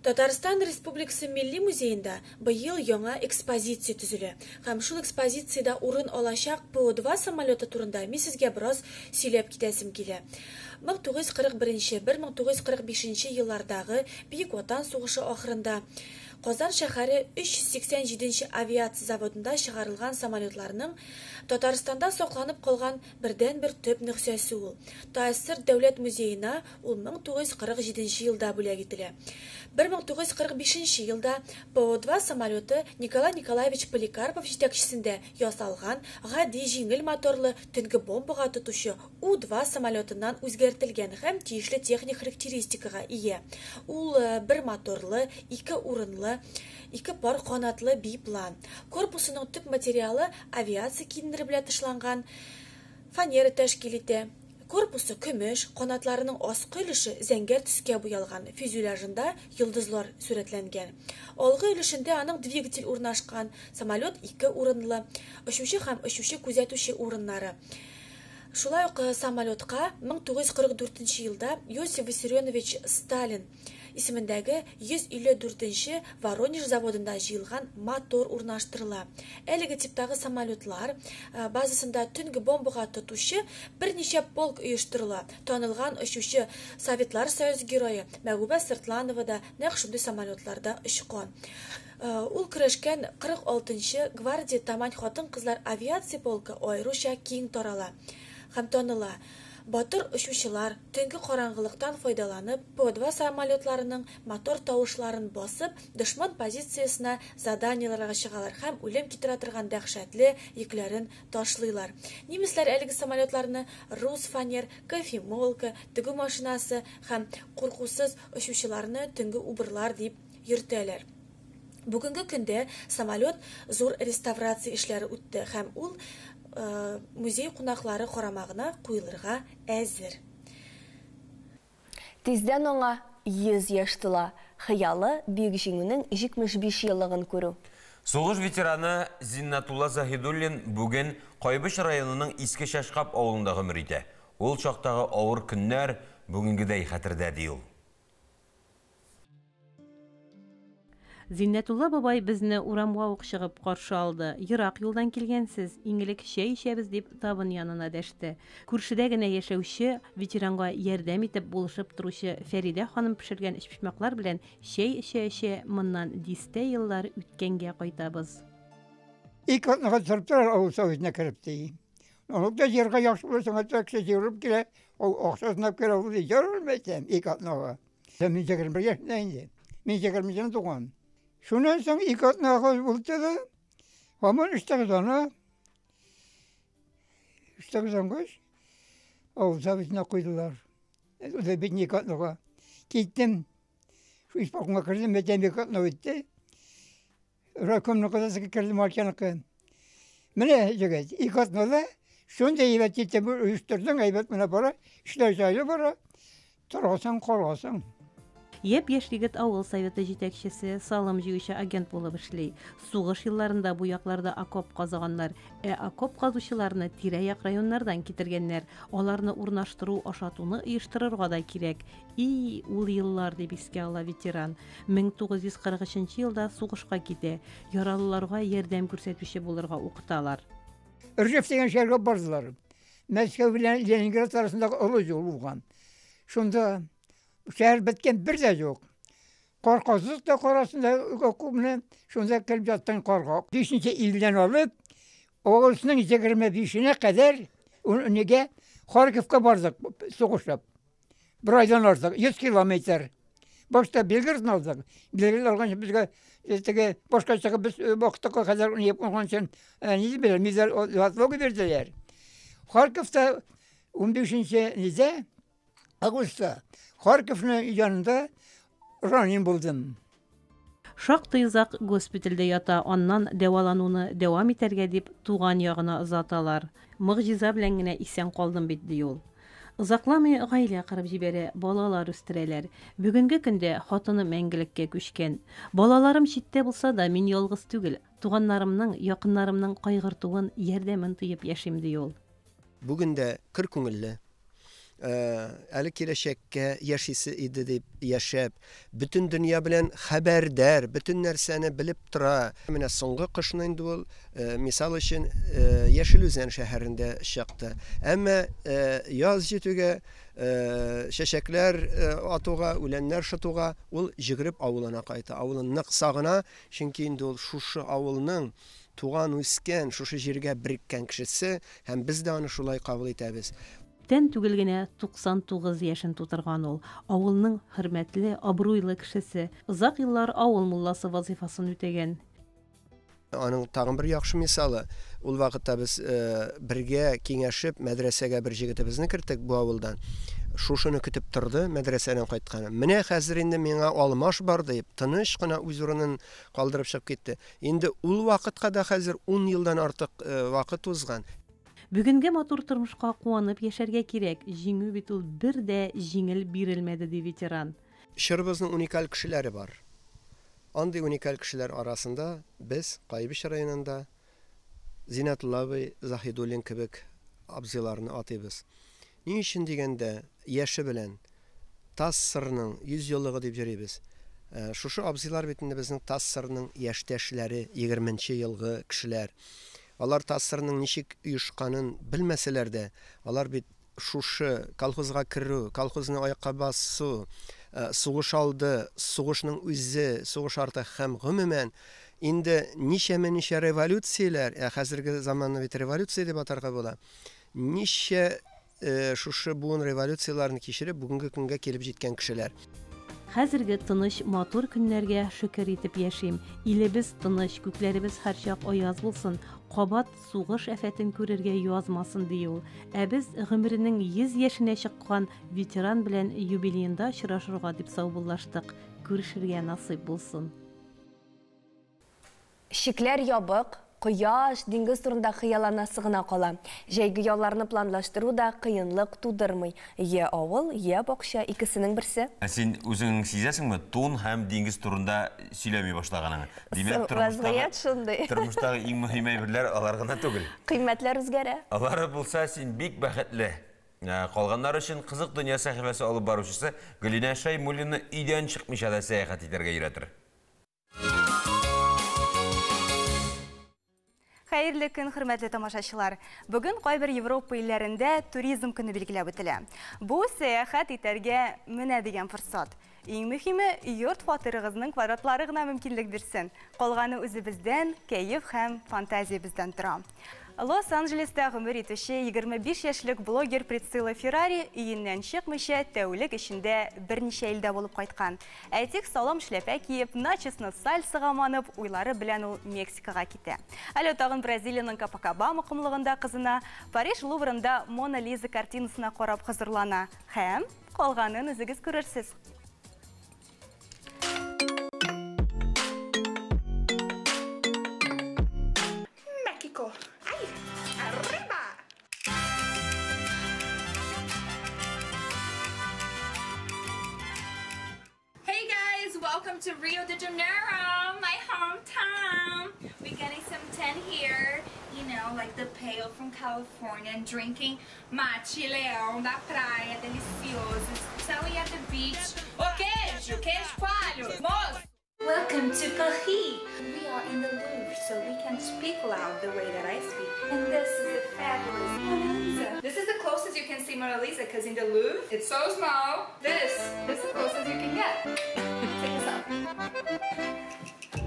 Татарстан Республикасы Милли музейында быел яңа экспозиция төзелә. Һәм шул экспозициядә урын алачак ПО-2 самолеты турында мин сезгә бераз сөйләп китәсем килә. 1941-1945 еллардагы Бөек Ватан сугышы ахырында Qozan шәһәре 387 авиация заводында шығарылған самолетларының Татарстанда сакланып калган бердән-бер төп нөхсәсе ул. ТАССР Дәүләт музеена ул 1947 елда бүләк ителә. 1945 елда ПО-2 самолеты Николай Николаевич Поликарпов җитәкчесендә ясалган гади җиңел моторлы төнге бомбага тотучы У-2 самолетыннан үзгәртелгән һәм тиешле техник характеристикага ия. Ул бер моторлы, 2 урынлы, 2 пар канатлы биплан. Корпусының төп материалы авиация киемнәре белән тышланган фанера тәшкил итә. Корпусы көмеш, канатларының аскы өлеше зәңгәр төскә буялган, фюзеляжында йолдызлар сурәтләнгән. Алгы өлешендә аның двигатель урнашкан, самолет 2 урынлы, очучы һәм очучы күзәтүче урыннары. Шулай ук самолетка 1944 елда Иосиф Виссарионович Сталин исемендәге 154-нче Воронеж заводында җыелган мотор урнаштырыла. Әлеге типтагы самолетлар базасында төнге бомбага тотучы берничә полк оештырыла. Танылган очучы Советлар Союзы герое Мәгүбә Сыртланова да нәкъ шундый самолетларда очкан. Ул көрәшкән 46-нчы гвардия Тамань хатын-кызлар авиация полкы аеруча киң тарала һәм таныла. Батыр очучылар төнге караңгылыктан файдаланып, ПО-2 самолетларының мотор тавышларын басып, дошман позициясына заданияларга чыгалар һәм үлем китерә торган дәһшәтле йөкләрен ташлыйлар. Немецлар әлеге самолетларны Русфанер, Кофемолка, тегү машинасы һәм куркусыз очучыларны төнге убырлар дип йөртәләр. Бүгенге көндә самолет зур реставрация эшләре үтте һәм ул музей кунаклары карамагына куелырга әзер. Тиздән аңа 100 яшь тула. Хыялы бик җиңүнең 75 еллыгын күрү. Сугыш ветераны Зиннатулла Захидуллин бүген Кайбыш районының Иске Шашкап авылында гомер итә. Ул чактагы авыр көннәр бүгенгедәй хәтердә ди ул. Зиннәтулла бабай безне урамга ук чыгып каршы алды. Ерак юлдан килгәнсез, иңелек чәй ичәбез дип табын янына дәште. Күршедә генә яшәүче, ветеранга ярдәм итеп булышып торучы Фәридә ханым пешергән эчпишмаклар белән чәй ичә-ичә моннан 10 еллар үткәнгә кайтабыз. Икатнага сырттар авыл советына кереп ди. Аны да җиргә яхшы булсаң, тәкъше җиреп килә, ул акчасын алып керә, ул җирмәсәм икатнага. Сәм 21 яшьтә инде. Мин 20 туган. Шуннан соң икатнага булды да, һаман иштәгән авыл советына куйдылар. Ул бит икатнага. Киттем. Шу исполкомга кирдем, мәдән икатнага үтте. Райкомның кадасы кирдем арчаныкка. Менә җегет, икатнага шундай әйбәт итеп оештырдың, әйбәт менә бара, эшләр җайлы бара. Торасың, карасың. Еп яшьлегет авыл советы җитәкчесе, салым җыючы агент булып эшли. Сугыш елларында бу якларда окоп казыганнар, окоп казучыларны тирә-як районнардан китергәннәр. Аларны урнаштыру, ашатуны оештырырга да кирәк. Ул еллар дип искә ала ветеран. 1943 елда сугышка китә. Яралыларга ярдәм күрсәтүче булырга укыталар. Ржев дигән шәһәргә бардылар. Мәскәү белән Ленинград арасындагы олы юл булган. Шунда şehir bitken bir de yok. Korkasız da korasında okumuna şunda kelip yattan korkak. Beşinci ilden alıp oğulsunun içe girme beşine kadar nege Kharkiv'e vardık soğuşup. Bir aydan aldık 100 kilometre. Başta bilgirini aldık. Bilgirini algan bizge işte başka çıkıp biz vakte kadar onu yapmak için ne bileyim bizler hatlogu verdiler. Kharkiv'te 15. nize Ağustos'ta Харьковның yanında ранен булдым. Шактый узак госпитальдә ята, аннан дәвалануны дәвам итәргә дип туган ягына озаталар. Мөгъҗиза белән генә исән калдым бит ди ул. Озакламый гаилә кырып җибәрә, балалар үстерәләр. Бүгенге көндә хатыны мәңгелеккә күчкән. Балаларым читтә булса да, мин ялгыз түгел. Туганнарымның, якыннарымның кайгыртуын, ярдәмен тыеп яшим ди ул. Бүген дә кыр күңелле. әле киләчәккә яшисе иде дип яшәп, бөтен дөнья белән хәбәрдар, бөтен нәрсәне белеп тора. Менә соңгы кышны инде ул, мисал өчен, Яшелүзән шәһәрендә чыкты. Әмма яз җитүгә, чәчәкләр атуга, үләннәр шытуга ул җигреп авылына кайта. Авылын нык сагына, чөнки инде ул шушы авылның туган үскән, шушы җиргә береккән кешесе, һәм без дә аны шулай кабул итәбез. Тән түгел генә 99 яшен тутырган ул. Авылның хөрмәтле, абруйлы кешесе, озак еллар авыл мулласы вазифасын үтәгән. Аның тагын бер яхшы мисалы, ул вакытта без бергә киңәшеп мәдрәсәгә бер җегетебезне керттек бу авылдан. Шушыны көтеп торды, мәдрәсәдән кайткан. Менә хәзер инде миңа алмаш бар дип, тыныч кына үз урынын калдырып чыгып китте. Инде ул вакытка да хәзер 10 елдан артык вакыт узган. Бүгенге матур тормышка куанып яшәргә кирәк. Җиңү бит ул бер дә җиңел бирелмәде ди ветеран. Чырбызның уникаль кешеләре бар. Андый уникаль кешеләр арасында без Кайбиш районында Зинатулла Заһидуллин кебек абзыйларны атыйбыз. Ни өчен дигәндә, яше белән Таз сырның 100 еллыгы дип йөрибез. Шушы абзыйлар бит инде безнең Таз сырның яшьтәшләре, 20нче елгы кешеләр. Алар Таз сырның ничек оешканын белмәсәләр дә, алар бит шушы колхозга керү, колхозны аякка басу, сугыш алды, сугышның үзе, сугыш арты һәм гомумән инде ничә революцияләр, хәзерге заманны бит революция дип атарга була. Ничә шушы буын революцияларны кичереп бүгенге көнгә килеп җиткән кешеләр. Хәзерге тыныч, матур көннәргә шөкер итеп яшим. Илебез тыныч, күкләребез һәрчак аяз булсын, кабат сугыш афәтен күрергә язмасын ди ул. Ә без гомеренең 100 яшенә чыккан ветеран белән юбилеенда очрашырга дип саубуллаштык. Күрешергә насыйп булсын. Шикләр ябык, Кояш, диңгез турында хыялланасы гына кала. Җәйге ялларны планлаштыру да кыенлык тудырмый. Я авыл, я бакча икесенең берсе. Син үзең сизәсеңме, тун һәм диңгез турында сөйләми башлаганың? Димәк, тормыштагы иң мөһим әйберләр алар гына түгел. Кыйммәтләр үзгәрә. Алар булса, син бик бәхетле. Калганнар өчен кызык дөнья сәхифәсе алып баручысы Гөлинә Шаймуллина өйдән чыкмыйча да сәяхәт итәргә өйрәтер. Хәерле көн, хөрмәтле тамашачылар. Бүген кайбер Европа илләрендә туризм көне билгеләп үтелә. Бу сәяхәт итәргә менә дигән форсат. Иң мөһиме, йорт фатирыгызның кваdraтлары гына мөмкинлек бирсен. Калганы үзебездән, кәеф һәм фантазиябездән тора. Лос-Анджелеста гомер итүче 25 яшьлек блогер Прицилла Феррари өеннән чыкмыйча тәүлек эчендә берничә илдә булып кайткан. Әйтик, салам эшләпә киеп, начесны сальсага манып, уйлары белән ул Мексикага китә. Әле тагын Бразилиянең Копакабана кумлыгында кызына, Париж Луврында Мона Лиза картинасына карап хозурлана. Һәм калганын үзегез күрерсез. Mexico. ¡Ay! ¡Arriba! Hey guys, welcome to Rio de Janeiro, my hometown. We're getting some tan here, you know, like the pale from California, and drinking mate leão da praia, delicioso. Selling at the beach. O queijo coalho, moço. Welcome to Paris. We are in the Louvre, so we can speak loud the way that I speak. And this is the fabulous Mona Lisa. This is the closest you can see Mona Lisa, because in the Louvre, it's so small. This is the closest you can get. Take this up.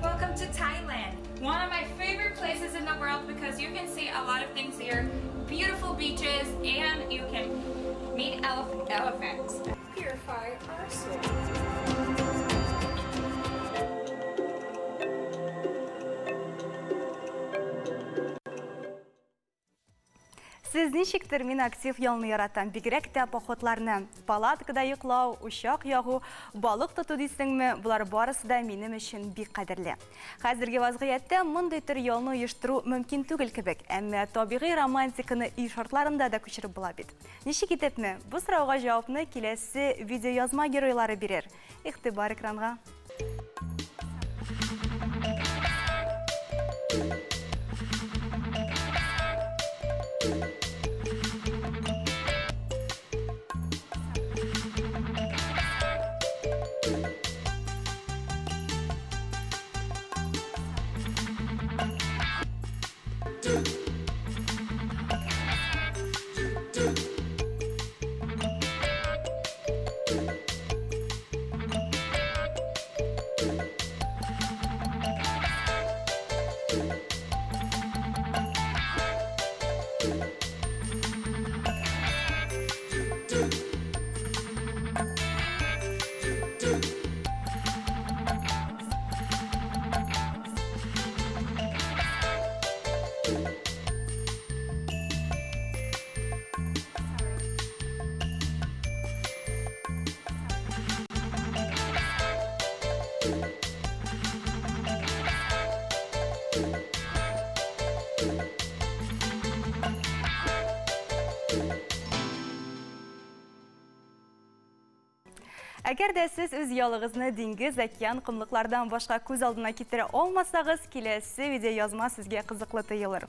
Welcome to Thailand. One of my favorite places in the world, because you can see a lot of things here. Beautiful beaches, and you can meet elephants. Purify our soul. Сез ничектер мин актив ялны яратам, бигрәк тә походларны. Палаткада йоклау, учак ягу, балык тоту дисеңме, булар барысы да минем өчен бик кадерле. Хәзерге вазгыятьтә мондый төр ялны оештыру мөмкин түгел кебек, әмма табигый романтиканы үй шартларында да күчереп була бит. Ничек итепме? Бу сорауга җавапны киләсе видеоязма геройлары бирер. Игътибар экранга. Әгәр дә сез үз ялыгызны диңгез, океан, кумлыклардан башка күз алдына китерә алмасагыз, киләсе видеоязма сезгә кызыклы тоелыр.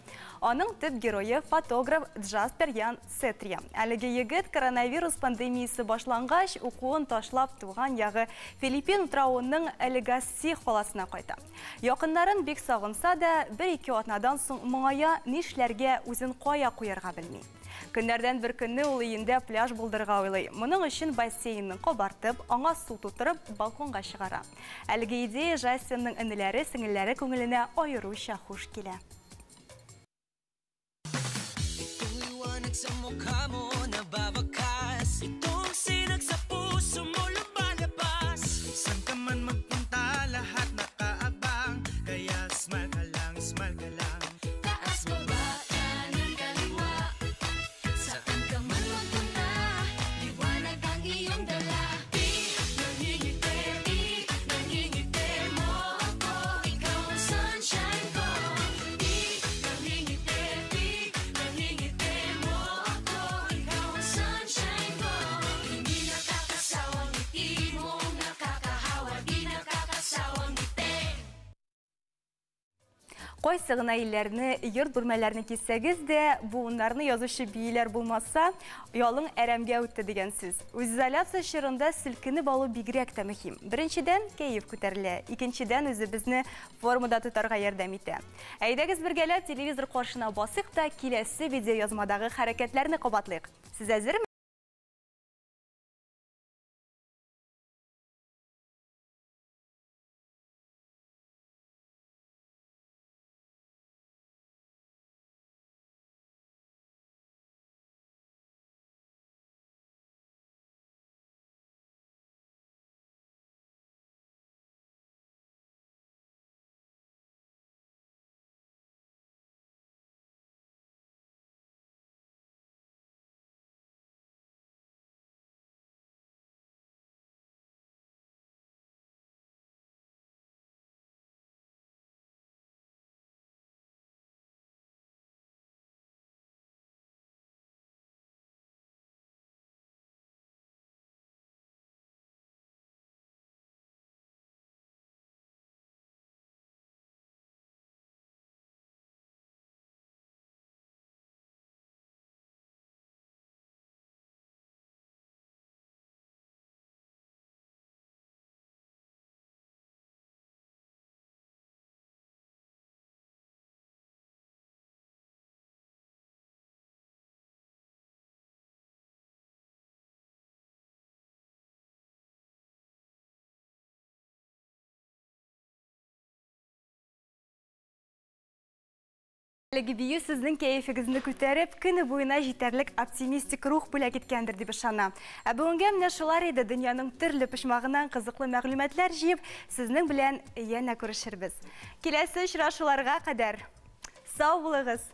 Аның төп герое фотограф Джаспер Ян Сетрия. Әлеге егет коронавирус пандемиясы башлангач, укуын ташлап туган ягы Филиппин утрауының Элегаси каласына кайта. Якыннарын бик сагынса да, 1-2 атнадан соң моңая нишләргә үзен кая куярга белми. Көннәрдән бер көнне ул өендә пляж булдырга уйлый. Моның өчен бассейнны кабартып, аңа су тутырып, балконга чыгара. Әлеге идея Жасинның энеләре, сеңелләре күңеленә аеруча хуш килә. Кайсы гына илләрне, йорт бүлмәләрне киссәгез дә, буыннарны язучы бийләр булмаса, ялың әрәмгә үтте дигән сүз. Изоляция чорында селкенеп алу бигрәк тә мөһим. Беренчедән, кәеф күтәрелә, икенчедән үзебезне формада тотарга ярдәм итә. Әйдәгез бергәләп телевизор каршына басыйк та киләсе видеоязмадагы хәрәкәтләрне кабатлыйк. Сез әзерме? Әлеге бию сезнең кәефегезне күтәреп, көне буена җитәрлек оптимистик рух бүләк иткәндер дип ышанам. Ә бүгенгә менә шулар иде, дөньяның төрле почмагыннан кызыклы мәгълүматлар җыеп, сезнең белән янә күрешербез. Киләсе очрашуларга кадәр сау булыгыз.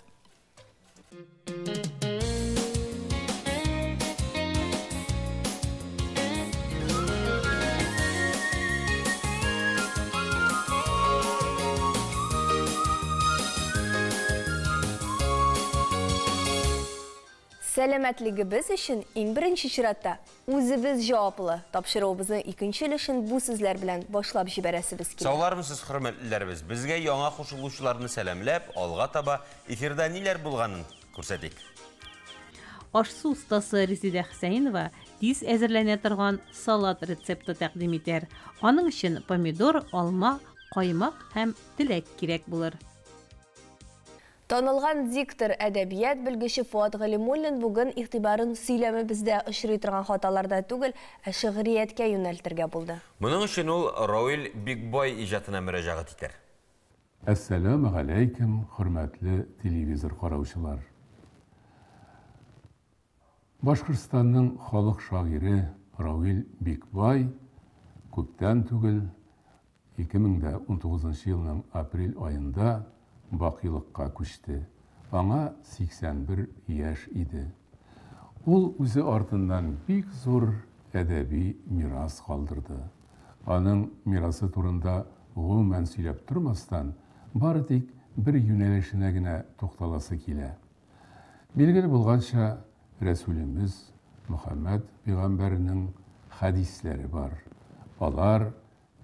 Сәламәтлегебез өчен иң беренче чиратта үзебез җаваплы. Тапшыруыбызны икенче өлешен бу сүзләр белән башлап җибәрәсебез килә. Саулармысыз, хөрмәтлеләребез. Безгә яңа кушылучыларны сәламләп, алга таба эфирда ниләр булганын күрсәтик. Ашсу ustaсы Резида Хәсәйнова тиз әзерләнә торган салат рецепты тәкъдим итәр. Аның өчен помидор, алма, каймак һәм теләк кирәк булыр. Танылган диктор, әдәбият белгече Фуат Галимуллин бүген игътибарын сөйләме бездә очрый торган хаталарда түгел, ә шигърияткә юнәлтергә булды. Моның өчен ул Рауил Бигбой иҗатына мөрәҗәгать итәр. Ассаламу алейкум, хөрмәтле телевизор караучылар. Башкортстанның халык шагыйре Рауил Бигбой күптән түгел 2019 елның апрель айында бақилыққа күшті. Аңа 81 яш иде. Ул үзе артыннан бик зур әдәби мирас калдырды. Аның мирасы турында гомумән сөйләп тормастан, бары тик бер юнәлешенә генә тукталасы килә. Билгеле булганча, Рәсүлебез Мөхәммәд пәйгамбәрнең hadislari var. Alar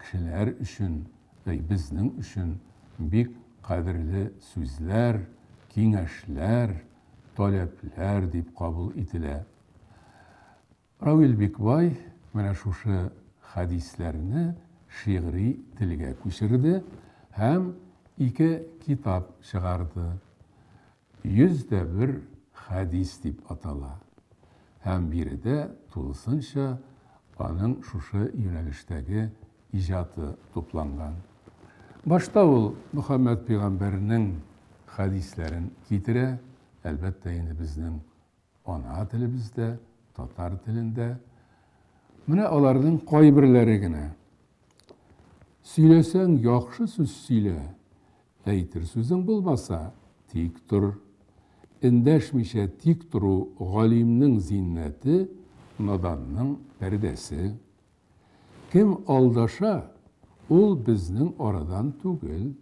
kişiler üçün ve bizning üçün bek qadrli sözler, kengashlar, talablar deb qabul etiladi. Ravil Bekbay mana şuşu hadislerini şiiri tilga ko'chirdi hem iki kitap çıkardı. 101 hadis deb atala. Hem biri de tılsınca onun şuşu yönelişteki icatı toplangan. Başta ol Muhammed Peygamberinin hadislerin kitire, elbette yine bizning ana tilimizde, Tatar tilinde. Mine alardan qaybirlarigina. Söylesen yaxşı söz söyle. Aytır sözün bulmasa tik tur. Indeşmişe tik turu galimning zinneti, nadanning perdesi. Kim aldaşa, ol bizning oradan tugil.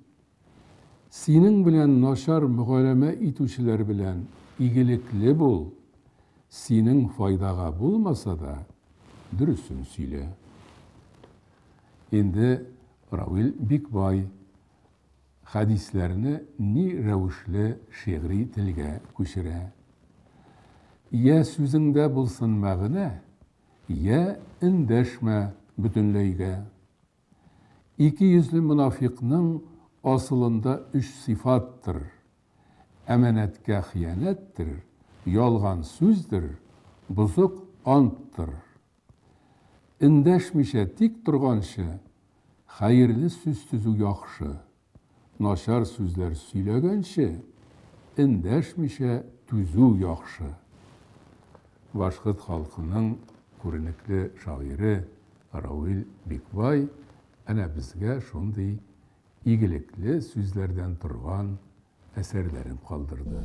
Senin bilen naşar mügaleme etuşiler bilen igilikli bul. Senin faydaga bulmasa da dürüstün söyle. Endi Ravil Bekbay hadislerini ni ravuşli şiiri tilge ko'chire. Ya sözünde bulsun mağına, ya indeşme bütünleyge. İki yüzlü münafiknin aslında 3 sifattır. Emanetke hıyanettir, yalgan sözdür, buzuk anttır. İndeşmişe tik turganşı, hayırlı söz tüzü yaxşı. Naşar sözler söylegenşi, indeşmişe tüzü yaxşı. Başkıt halkının ko'rinekli şairi Ravil Bekbay ana bizge şunday igilikli sözlerden turgan eserlerin kaldırdı.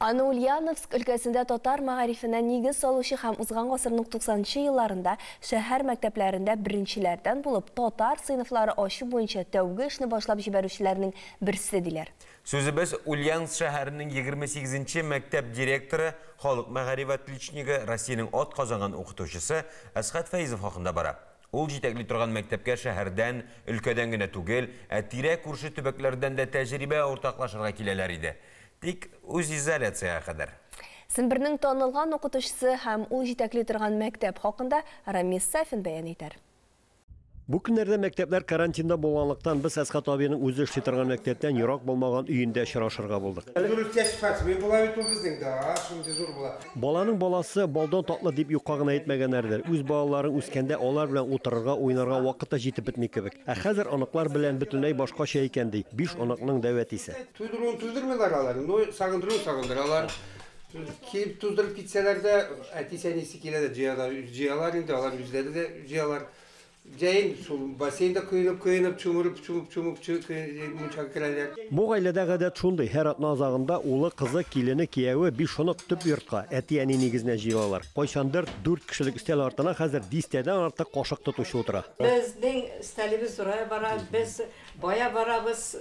Аны Ульяновск өлкәсендә татар мәгарифенә нигез салучы һәм узган гасырның 90-нчы елларында шәһәр мәктәпләрендә беренчеләрдән булып татар сыйныфлары ачу буенча тәүге эшне башлап җибәрүчеләрнең берсе диләр. Сүзебез Ульяновск шәһәренең 28-нче мәктәп директоры, халык мәгариф отличнигы, Россиянең ат казанган укытучысы Әсхат Фәйзов хакында бара. Ул җитәкли торган мәктәпкә шәһәрдән, өлкәдән генә түгел, тирә күрше төбәкләрдән дә тәҗрибә уртаклашырга киләләр иде. Тик үз изоляцияга кадәр. Сембернең танылган укытучысы һәм ул җитәкли торган мәктәп хакында Рамис Сафин бәян итәр. Бу көннәрдә мәктәпләр карантинда булганлыктан без Әсхат абыйның үзе эшли торган мәктәптән ерак булмаган өендә очрашырга булдык. Баланың баласы балдан татлы дип юкка гына әйтмәгәннәрдер. Үз балаларын үскәндә алар белән утырырга, уйнарга вакыты җитеп бетми кебек. Ә хәзер аныклар белән бөтенләй башкача икән ди. 5 аныкның дәвәтисе. Туйдырмыйлар алар. Сагындыралар. Кип туздырып китсәләр дә әти-сәнисе килә дә җыялар инде, алар үзләре дә җыялар. Жайын бассейнда көйініп, чумырып, мунчак керәләр. Бу гаиләдә гадәт шундый, һәр атна азагында улы, кызы, килене, кияүе 5 шонок төп йортка, әти-әни нигезенә җыялар. Кайчандыр 4 кешелек өстәл артына хәзер 10тәдән артык кашык тотучы утыра. Безнең өстәлебез зурая бара, без бая барабыз,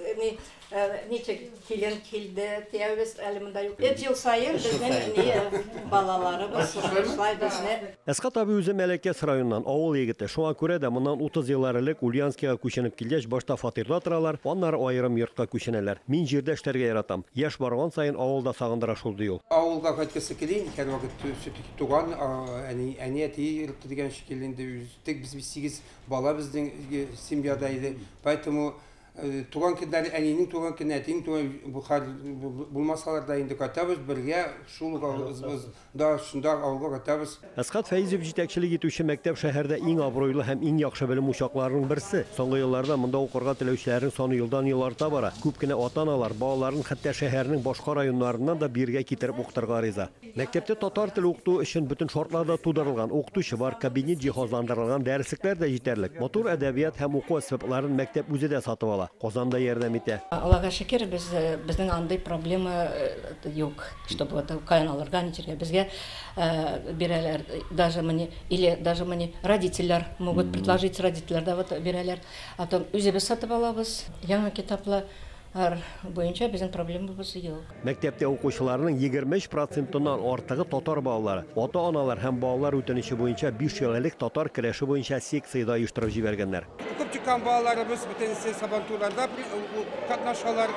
ничек килен килде, тиябез әле монда юк. Ел сайын безнең балаларыбыз шулай безне. Әсхат абый үзе Мәләкәс районыннан, авыл егете. Шуңа күрә дә моннан 30 еллар элек Ульяновскига күченеп килгәч, башта фатирда торалар, аннары аерым йортка күченәләр. Мин җирдә эшләргә яратам. Яшь барган саен авылда сагындыра шул ди ул. Авылга кайткысы килә, һәр вакыт туган, әти дигән шикелле тик без 8 бала безнең семьяда иде. Поэтому туган көннәр әнинең туган көнне, әтинең туган бу хәл булмасалар да инде кайтабыз бергә, шул да шунда авылга кайтабыз. Әсхат Фәйзов җитәкчелек итүче мәктәп шәһәрдә иң абруйлы һәм иң яхшы белем учакларының берсе. Соңгы елларда монда укырга теләүчеләрнең саны елдан-ел арта бара. Күп кенә ата-аналар балаларын хәтта шәһәрнең башка районнарыннан да биргә китереп укытырга риза. Мәктәптә татар теле укыту өчен бөтен шартлар да тудырылган. Укытучы бар, кабинет җиһазландырылган, дәреслектәр дә җитәрлек. Матур әдәбият һәм уку әсбапларын мәктәп үзе дә сатып ала. Казанда ярдәм итә. Аллага шөкер, безнең андай проблема юк, чтобы вот каналларга ничергә безгә бирәләр, даже мне родительләр могут предложить, родительләр да вот бирәләр. Атом үзебез сатып алабыз. Яңа китаплар буенча безнең проблемабыз юк. Мәктәптә укучыларның 23%-нан артыгы татар балалары. Ата-аналар һәм балалар үтенече буенча 5 еллык татар көрәше буенча секцияда оештырып җибәргәннәр. Күп чыккан балаларыбыз бөтен сабантуйларда катнашалар,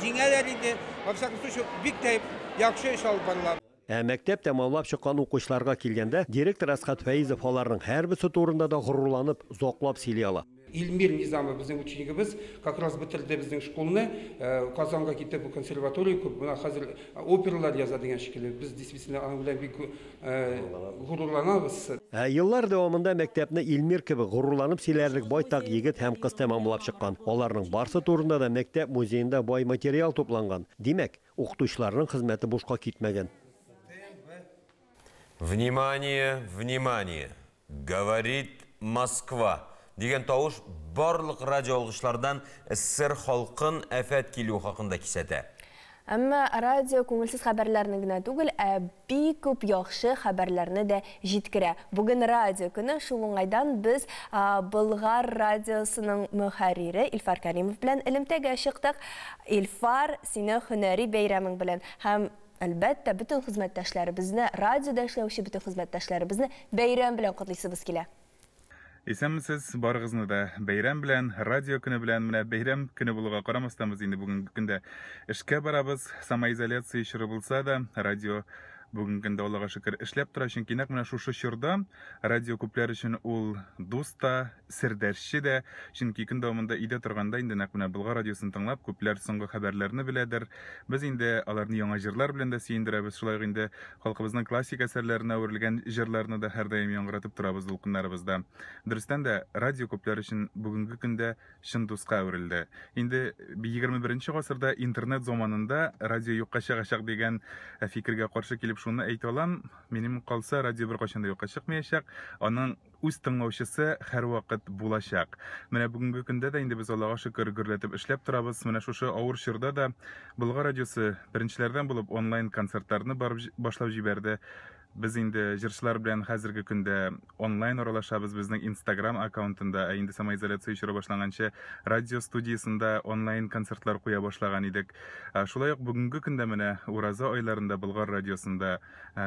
җиңәләр иде. Во всяком случае, бик тә яхшы эш алып баралар. Мәктәп тәмамлап чыккан укучыларга килгәндә, директор Асхат Фәйзов аларның һәрберсе турында да горурланып, зоклап сөйли ала. Илмир Низамы безнең ученикыбыз как раз бетерде безнең школны, Казанга китеп консерватория күп, буна хәзер оперлар яза дигән шикелле. Без действительно аның белән бик горурланабыз. Еллар дәвамында мәктәпне Илмир кебек горурланып сөйләрлек байтак егет һәм кыз тәмамлап чыккан. Аларның барсы турында да мәктәп музеенда бай материал тупланган. Димәк, укытучыларның хезмәте бушка китмәгән. Внимание, внимание! Говорит Москва! Деген тауыш барлык радио алгычлардан СССР халкын афәт килү хакында кисәтә. Әмма радио күңелсез хәбәрләрне генә түгел, бик күп яхшы хәбәрләрне дә җиткерә. Бүген радио көне, шул уңайдан без Болгар радиосының мөхәррире Илфар Кәримов белән элемтәгә чыктык. Илфар, сине һөнәри бәйрәмең белән һәм әлбәттә бөтен хезмәттәшләребезне, радиода эшләүче бөтен хезмәттәшләребезне бәйрәм белән котлыйсыбыз килә. Исәнмесез, барыгызны да бәйрәм белән, радио көне белән, менә бәйрәм көне булуга карамастан без инде бүгенге көндә эшкә барабыз. Самоизоляция чоры булса да, радио бүгенге көндә Аллага шөкер эшләп тора, чөнки нәкъ менә шушы чорда радио күпләр өчен ул дуста, сердәшче дә, чөнки көн дәвамында өйдә торганда инде нәкъ менә Болгар радиосын тыңлап, күпләр соңгы хәбәрләрне беләдер. Без инде аларны яңа җырлар белән дә сөендерәбез. Шулай инде халкыбызның классик әсәрләренә әверелгән җырларны да һәр даим яңгыратып торабыз дулкыннарыбызда. Дөрестән дә радио күпләр өчен бүгенге көндә чын дуска әверелде. Инде 21-нче гасырда интернет заманында радио юкка чыгачак дигән фикергә каршы килеп шуны әйтә алам. Минем калса радио бер кайчан да юкка чыкмаячак. Аның үз тыңлаучысы һәр вакыт булачак. Менә бүгенге көндә дә инде без Аллага шөкер гөрләтеп эшләп торабыз. Менә шушы авыр чорда да Болгар радиосы беренчеләрдән булып онлайн концертларны башлап җибәрде. Biz инде җырчылар белән хәзерге көндә онлайн аралашабыз безнең Instagram аккаунтында, инде самоизоляция чоры башлаганчы радио студиясында онлайн концертлар куя башлаган идек. Шулай ук бүгенге көндә менә Ураза айларында Болгар радиосында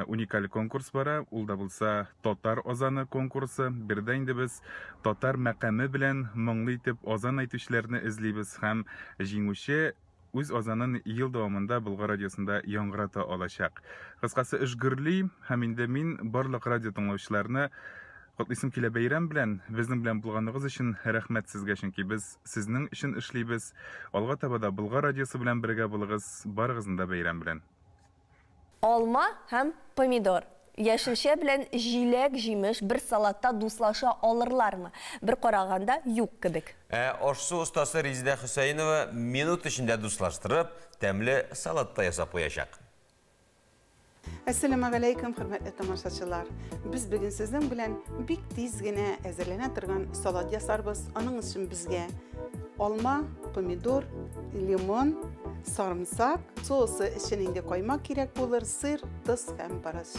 уникаль конкурс бара. Ул да булса Татар озаны конкурсы. Бердә инде без татар мәкаме белән моңлы итеп озан әйтүчеләрне эзлибез һәм җиңүче үз озанын ел дәвамында Болгар радиосында яңгырата алачак. Кыскасы эш гөрли һәм инде мин барлык радио тыңлаучыларны котлыйсым килә бәйрәм белән, безнең белән булганыгыз өчен рәхмәт сезгә, чөнки без сезнең өчен эшлибез. Алга таба да Болгар радиосы белән бергә булыгыз, барыгызны да бәйрәм белән. Алма һәм помидор. Яшелчә белән җиләк, җимеш бер салатта дуслаша алырлармы? Бер караганда юк кебек. Ашсу остасы Резида Хөсәйнова минут эчендә дуслаштырып, тәмле салатта ясап куячак. Ассаламу алейкум, хөрмәтле тамашачылар. Без бүген сезнең белән бик тиз генә әзерләнә торган салат ясарбыз. Аның өчен безгә алма, помидор, лимон, sarımsak, sosu için indi koymak gerek olur, sır, tuz hem barış.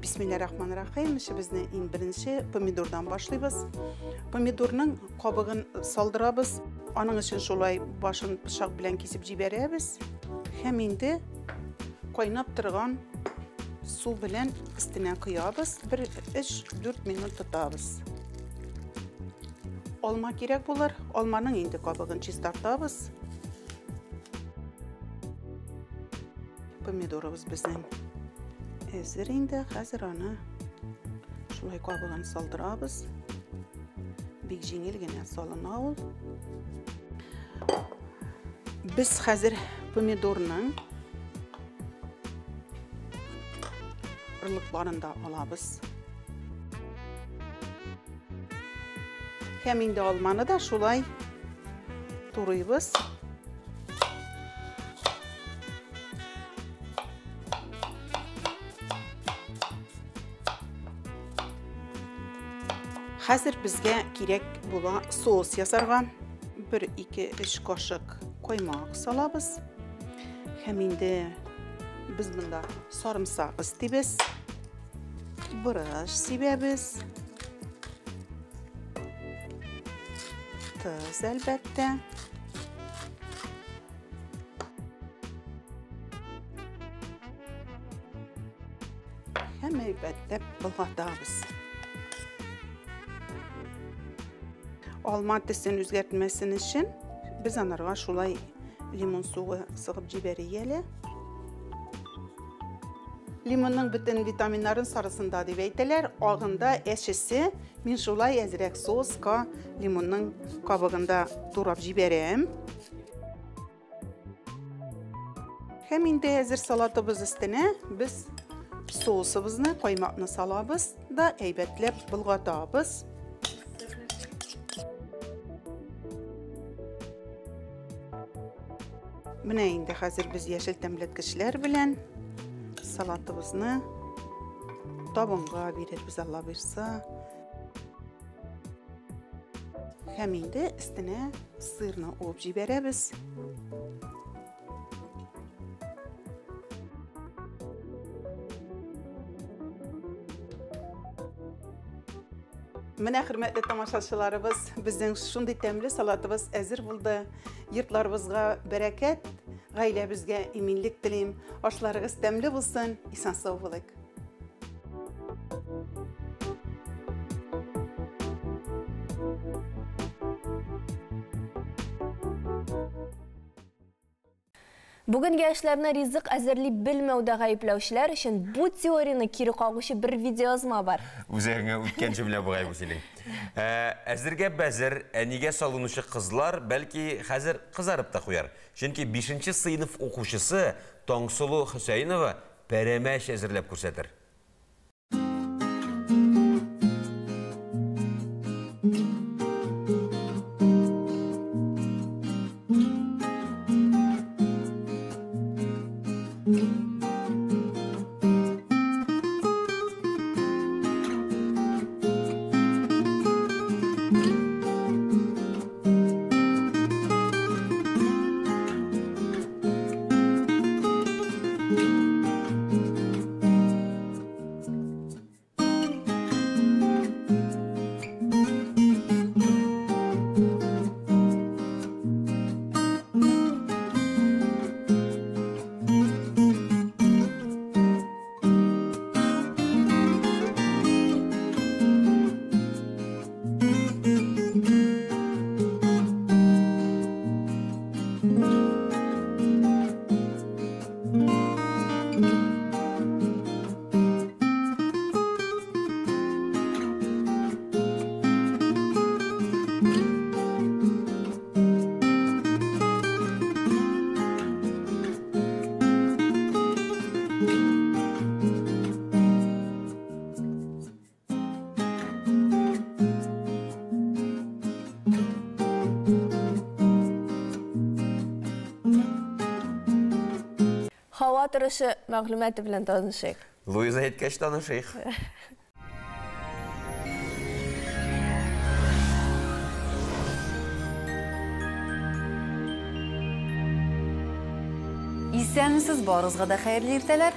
Bismillahirrahmanirrahim. İşimizni en birinci pomidordan başlayız. Pomidorның kabığını saldırabız. Onun için şolay başın bıçak bilen kesip jiberəbiz. Hem indi qaynap turgan su bilen üstüne kıyabız. 3-4 minut tutabız. Olma gerek olur. Olmanın indi kabığını çiztartabız. Pomidorumuz bizim hazır indi. Hazır onu şulay kabığını saldırabız. Bik jengil gene salına ol. Biz hazır pomidorның ırlıklarında alabız. Hem indi olmanı da şulay turuyubuz. Хәзер безгә кирәк була соус ясарга. 1-2-3 кашык коймак салабыз. Һәм инде biz bunda sarımsak istibез. Buraj sibəbiz. Tuz əlbəttə. Həm əlbəttə bulğatdağız. Alma maddəsinin üzgərtməsi üçün biz anarğa şulay limon suyu sığıb ciberiyəli. Limonun bütün vitaminlerin sarısında deyib eytələr, ağında əşisi, min şulay əzrək soska limonun qabığında durab jiberəm. Həm indi əzir salatımız üstünə biz sousumuzni, qoymaqni salabız da əybətləb bulğatabız. Buna indi hazır biz yeşil təmlətkişlər bilən salatımızı tabınğa veririz Allah versə. Həm indi üstünə sırını olub jiberəbiz. Mənə hörmətli tamaşaçılarımız, bizdən şunday təmli salatımız əzir buldu. Yurtlarımızға bərəkət, ailəmizə eminlik diləyim. Aşlarınız təmli bulsun, isən sağ olun. Бүгін gençlerine rizq әзірлей білмеуді ғайыплаушылар үшін bu teoriyаны кері қағушы бір видеозма бар. Үзәңе үткенші біле бұғай бұсылың. Әзірге бәзір әнеге салынушы қызлар бәлкі қазір қызарып та қояр. Çünkü 5-ci sınıf оқушысы Тоңсулу Хусейнова пәрәмәш әзірлеп көрсетір. Hava turışı məlumatı bilən tanışıq. Luiza Hetkəş tanışıq. İsənsiz barızğa da xeyirli irtələr.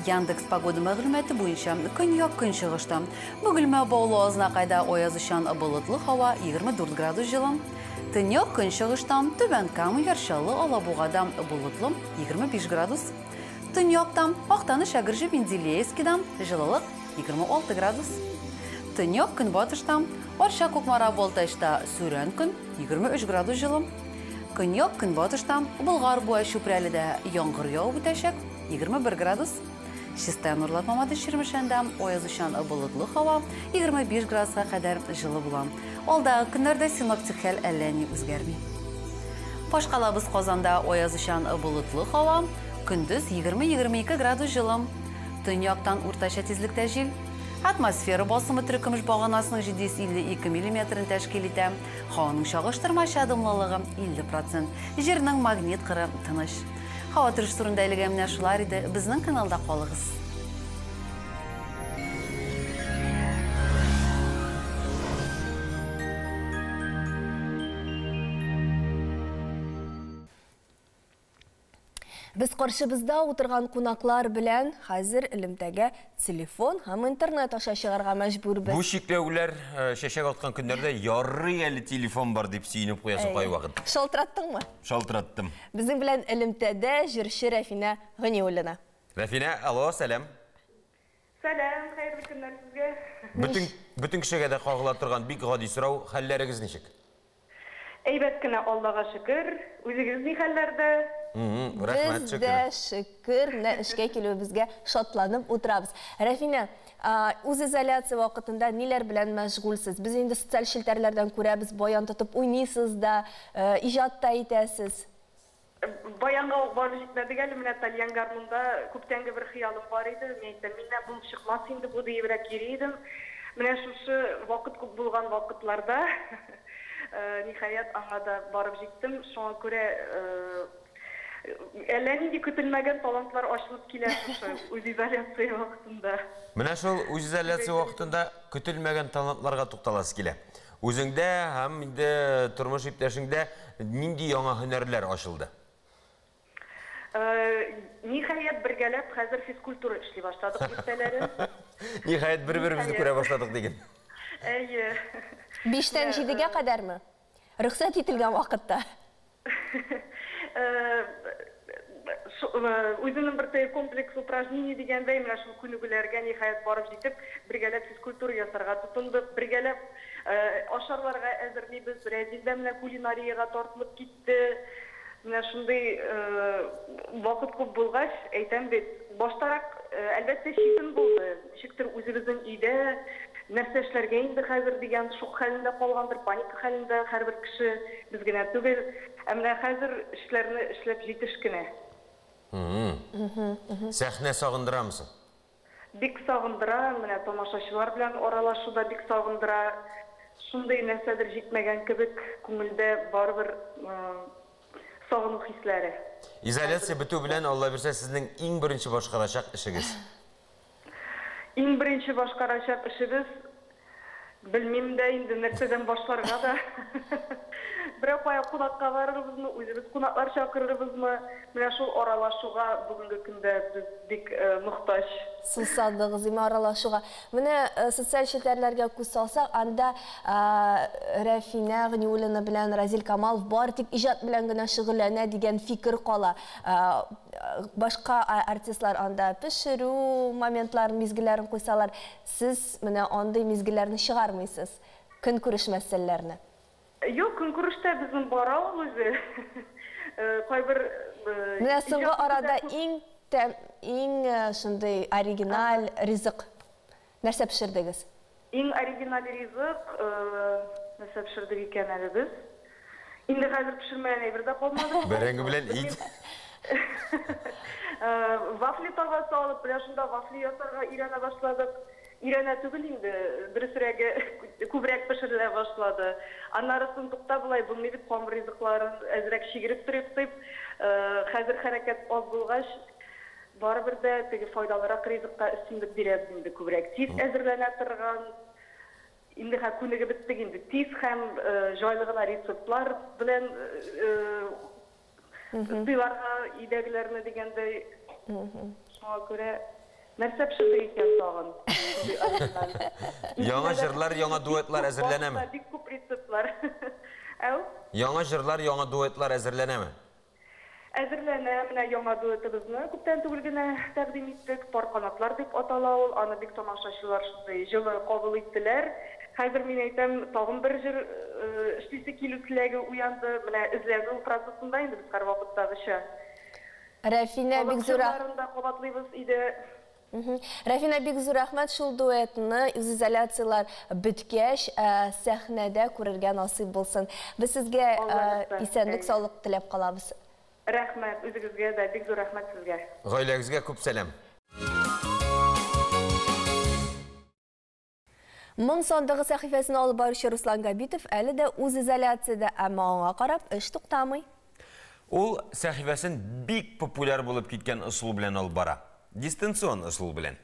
Yandex Pagoda məlumatı boyunca künyak gün шығышта. Bugülmə bağlı azına qayda oyazışan bulutlu hava 24 gradus жылы. Tünyak gün шығышта tübən kamı yarşalı Alabuğada bulutlu 25 gradus. Tünyak'tan Aktanı Şagırcı Mendileyevski'dan жылылық 26 gradus. Tünyak gün batışta Orşa Kukmara Boltaş'ta Süren gün 23 gradus жылы. Künyak gün batışta Bulgar Boğa Şüprəli'de yağmur yağıb bitəşək 21 gradus. Şisten urlatmamada şirmişəndə oyazışan bulutlu hava 25 gradus'a qədər жылы bulan. Olda günlərdə sinoptik həl əllərini üzgərmi. Başqalabız Qozanda oyazışan bulutlu hava gündüz 20-22 gradus жылы. Tünyak'tan urtaşa tezlikdə jil. Atmosfera basımı türkümüş bağanasının 752 mm təşkil etə. Havanın şağıştırma şadımlılığı 50%. Жерінің magnet qırı tınış. Hava turış turunda eləgəmlər şular idi. Bizning kanalda qolığız. Biz каршыбызда утырган кунаклар белән хәзер элемтәгә телефон һәм интернет аша чыгарга мәҗбүрбез. Бу чикләүләр шәшәк аткан көннәрдә ярый әле телефон бар дип сөенеп куясың кай вакыт. Шалтыраттыңмы? Шалтыраттым. Безнең белән элемтәдә җырчы Рәфинә Гыниуллина. Рәфинә, алло, сәлам. Сәлам, хәерле көннәр сезгә. Бүтән кешегә дә кагыла торган бик гади сорау, хәлләрегез ничек? Әйбәт кенә, Аллага шөкер. Үзегез ни хәлләрдә? Рәхмәт, Без дә шөкер, менә эшкә килүебезгә шатланып утырабыз. Рәфинә, үз изоляция вакытында ниләр белән мәшгульсез? Без инде социаль челтәрләрдән күрәбез, баян тотып уйныйсыз да, иҗат та итәсез. Баянга барып җитмәдек әле, менә Тальян гармунда күптәнге бер хыялым бар иде. Миннән бу чыкмас инде бу диебрәк йөри идем. Менә шушы вакыт күп булган вакытларда ниһаять аңа да барып җиттем. Шуңа күрә әллә нинди көтелмәгән талантлар ачылып килә шушы үз изоляция вакытында. Менә шул үз изоляция вакытында көтелмәгән талантларга тукталасы килә. Үзеңдә һәм инде тормыш иптәшеңдә нинди яңа һөнәрләр ачылды? Ниһаять бергәләп хәзер физкультура эшли башладык иртәләре. Ниһаять бер-беребезне күрә башладык диген. Әйе. 5-тән 7-гә кадәрме? Рөхсәт ителгән вакытта. Үзенең бер комплекс упражнений дигәндәй, менә шул күнегүләргә ниһаять барып җитеп, бергәләп физкультура ясарга тотындык, бергәләп ашарларга әзерлибез, Рәзилдә менә кулинарияга тартылып китте. Менә шундый вакыт күп булгач, әйтәм бит, баштарак әлбәттә читен булды. Ничектер үзебезнең өйдә нәрсә эшләргә инде хәзер дигән шук хәлендә калгандыр, паника хәлендә һәрбер кеше, без генә түгел. Менә хәзер эшләрне эшләп җитеш кенә. Сәхнә сагындырамсың? Бик сагындыра, менә тамашачылар белән аралашуда бик сагындыра. Шундый нәрсәдер җитмәгән кебек, күңелдә барыбер сагыну хисләре. Изоляция бетү белән Алла бирсә сезнең иң беренче башкарачак эшегез? Иң беренче башкарачак эшебез, белмим дә инде нәрсәдән башларга да. Берәү кая кунакка барырбызмы, үзебез кунаклар чакырырбызмы? Менә шул аралашуга бүгенге көндә без бик мохтаҗ. Сусадыгыз име аралашуга. Менә социаль челтәрләргә күз салсак, анда Рәфинә Гыниуллина белән Разил Камалов бар тик иҗат белән генә шөгыльләнә дигән фикер кала. Башка артистлар анда пешерү моментларын, мизгелләрен куйсалар, сез менә андый мизгелләрне чыгармыйсыз, көнкүреш мәсьәләләрне. Юк, көнкүрештә безнең бара ул үзе. Кайбер менә соңгы арада иң шундый оригиналь ризык нәрсә пешердегез? Иң оригиналь ризык нәрсә пешердек икән әле без? Инде хәзер пешермәгән әйбер дә калмады. Бәрәңге белән ит. Вафли табасы алып, менә шунда вафли ясарга өйрәнә башладык. Өйрәнә түгел инде, дөресрәге күбрәк пешерелә башлады. Аннары соңгыкта булай булмый бит, камыр ризыкларын әзрәк шигереп торып, хәзер хәрәкәт аз булгач, барыбер дә теге файдалырак ризыкка өстенлек бирәбез инде күбрәк. Тиз әзерләнә торган, инде күнегеп беттек инде. Тиз һәм җайлы гына рецептлар белән тыйларга идәгеләрне дигәндәй. Шуңа күрә нәрсә пешердек икән тагын. Яңа җырлар, яңа дуэтлар әзерләнәме? Бик күп рецептлар. Яңа җырлар, яңа дуэтлар әзерләнәме? Әзерләнә, менә яңа дуэтыбызны күптән түгел генә тәкъдим иттек. Парканатлар дип атала ул. Аны бик тамашачылар шундый җылы кабул иттеләр. Хәзер мин әйтәм, тагын бер җыр эшлисе килү теләге уянды. Менә эзләнү процессында инде без һәрвакыттагыча. Рәфинә бик зур кабатлыйбыз иде. Рәфинә бик зур рәхмәт, шул дуэтны үз изоляциялар беткәч сәхнәдә күрергә насыйп булсын. Без сезгә исәнлек, саулык теләп калабыз. Рәхмәт, үзегезгә дә бик зур рәхмәт сезгә. Гаиләгезгә күп сәлам. Моң сандыгы сәхифәсен алып баручы Руслан Габитов әле дә үз изоляциядә, әмма аңа карап эш туктамый. Ул сәхифәсен бик популяр булып киткән ысул белән алып бара. Дистанцион ысул белән.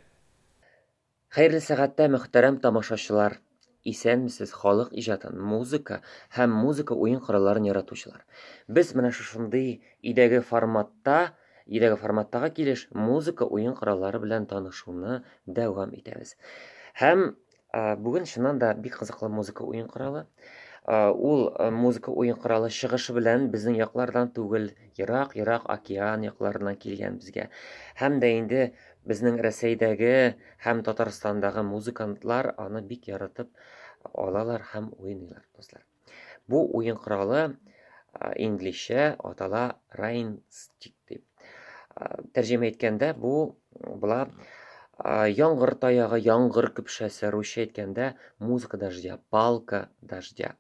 Хәерле сәгатьтә мөхтәрәм тамашачылар, исәнмесез, халык иҗатын, музыка һәм музыка уен коралларын яратучылар. Без менә шундый идәге форматта Идәге форматтагы килеш музыка уен кораллары белән танышуны дәвам итәбез. Һәм бүген шуннан да бик кызыклы музыка уен коралы. Ул музыка уен коралы чыгышы белән безнең яклардан түгел, ерак океан якларыннан килгән безгә. Һәм дә инде безнең Рәсәйдәге һәм Татарстандагы музыкантлар аны бик яратып алалар һәм уйныйлар, дуслар. Бу уен коралы инглизчә атала райнстик дип. Тәрҗемә иткәндә бу була яңгыр таягы, яңгыр көпшәсе, русча әйткәндә музыка дождя, палка дождя,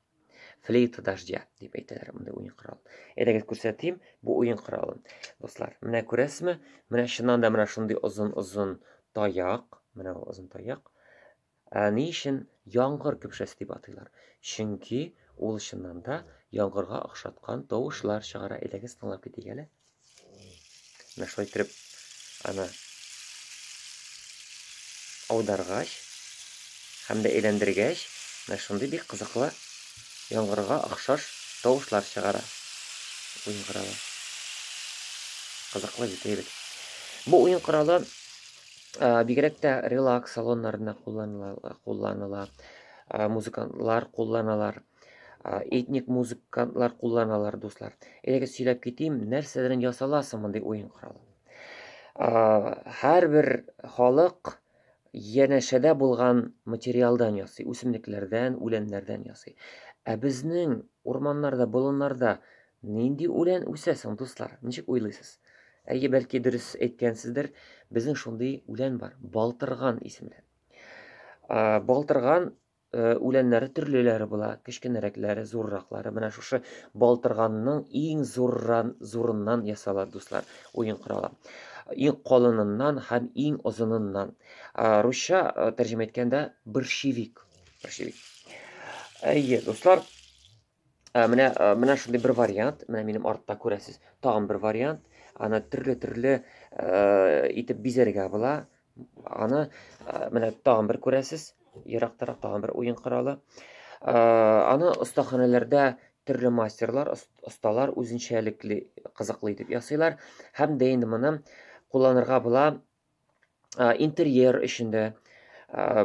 флейта дождя дип әйтәләр монда уен корал. Әйдәгез күрсәтим бу уен коралын. Дуслар, менә күрәсезме? Менә шуннан да менә шундый озын таяк, менә озын таяк. Ни өчен яңгыр көпшәсе дип атыйлар? Чөнки ул шуннан да яңгырга охшаткан тавышлар чыгара. Әйдәгез тыңлап китик әле. Менә шулай итеп аны аударгач һәм дә әйләндергәч, менә шундый бик кызыклы яңгырга охшаш тавышлар чыгара. Уен коралы. Кызыклы бит әйбәт. Бу уен коралы бигрәк тә релакс салоннарында кулланыла, музыкантлар кулланалар, этник музыкантлар кулланалар, дуслар. Әйдәгез сөйләп китим, нәрсәдән ясала мондай уен коралы? Һәрбер халык янәшәдә булган материалдан ясый, үсемлекләрдән, үләннәрдән ясый. Безнең урманнарда, болыннарда нинди үлән үсә соң, дуслар? Ничек уйлыйсыз? Әйе, бәлки дөрес әйткәнсездер, безнең шундый үлән бар, балтырган исемле. Балтырган үләннәре төрлеләре була, кечкенәрәкләре, зурраклары. Менә шушы балтырганның иң зурыннан ясала, дуслар, уен коралы. Иң калыныннан һәм иң озыныннан. Русча тәрҗемә иткәндә борщевик. Әйе, дуслар, менә шундый бер вариант, менә минем артта күрәсез, тагын бер вариант. Аны төрле итеп бизәргә була. Аны менә тагын бер күрәсез, ерактарак тагын бер уен коралы. Аны остаханәләрдә төрле мастерлар, осталар үзенчәлекле кызыклы итеп ясыйлар. Һәм дә инде моны кулланырга була интерьер эшендә.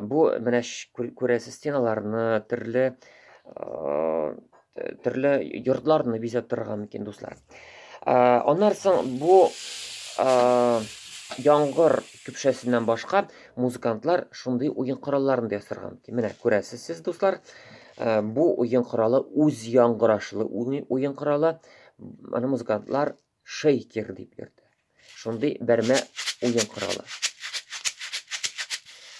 Бу менә күрәсез стеналарны, төрле йортларны бизәп торырга мөмкин, дуслар. Аннан соң бу яңгыр көпшәсеннән башка музыкантлар шундый уен коралларын да ясарга мөмкин. Менә күрәсез сез, дуслар, бу уен коралы үз яңгырашлы уен коралы. Аны музыкантлар шейкер дип йөртә. Шундый бәрмә уен коралы.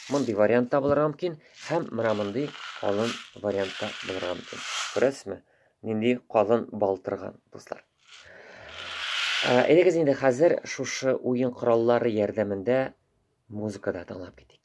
Мондый вариантта булырга мөмкин һәм менә мондый калын вариантта булырга мөмкин. Күрәсезме? Нинди калын балтырган, дуслар. Әйдәгез инде хәзер шушы уен кораллары ярдәмендә музыкада тыңлап китик.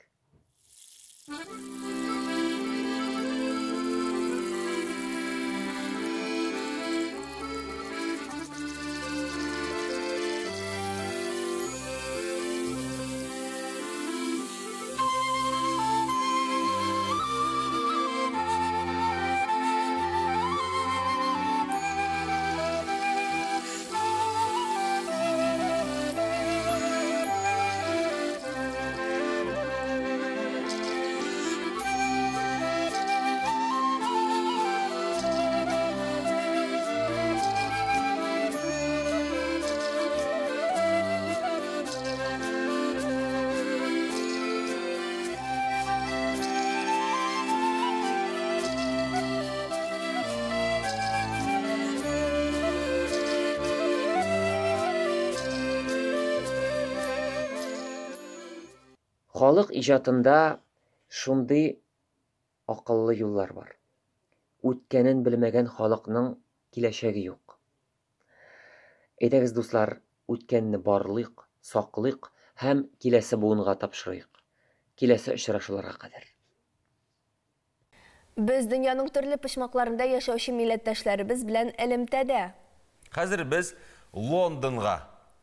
Халык иҗатында шундый акыллы юллар бар. Үткәнен белмәгән халыкның киләчәге юк. Әйдәгез, дуслар, үткәнне барлыйк, саклыйк һәм киләсе буынга тапшырыйк. Киләсе очрашуларга кадәр. Без дөньяның төрле почмакларында яшәүче милләттәшләребез белән элемтәдә. Хәзер без Лондонга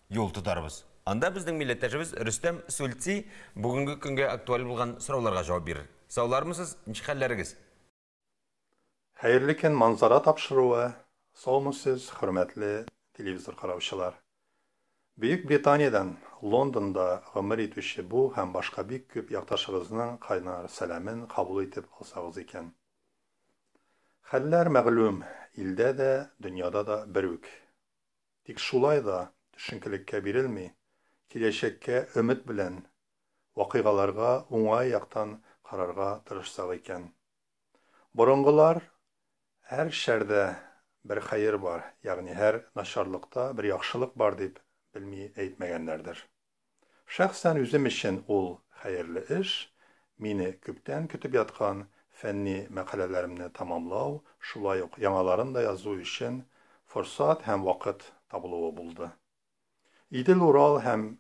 юл тотарбыз. Анда безнең милләттәшебез Рөстәм Сульци бүгенге көнгә актуаль булган сорауларга җавап бирер. Саулармысыз, ничек хәлләрегез? Хәерле көн, манзара тапшыруы. Саумысыз, хөрмәтле телевизор караучылар. Büyük Britaniyadan Londonda ömür etüşü bu hem başka bir küp yaktaşığızının kaynar selamın kabul edip alsağız iken. Haller məğlum, ildə də, dünyada da bürük. Tik şulay da düşünkülükке birilmi, kileşekke ümit bilen, vakıgalarga uңay yaktan kararga tırışsaq iken. Burungular, her şerde bir hayır var, yani her naşarlıkta bir yaxşılık var deyip bilmeyi eğitmegenlerdir. Şəxsən üzüm için ol hayırlı iş, meni küpten kütüp yatkan fenni məqalələrimni tamamlav, şulay yox yanaların da yazdığı için fırsat hem vakit tabloğu buldu. İdil Ural hem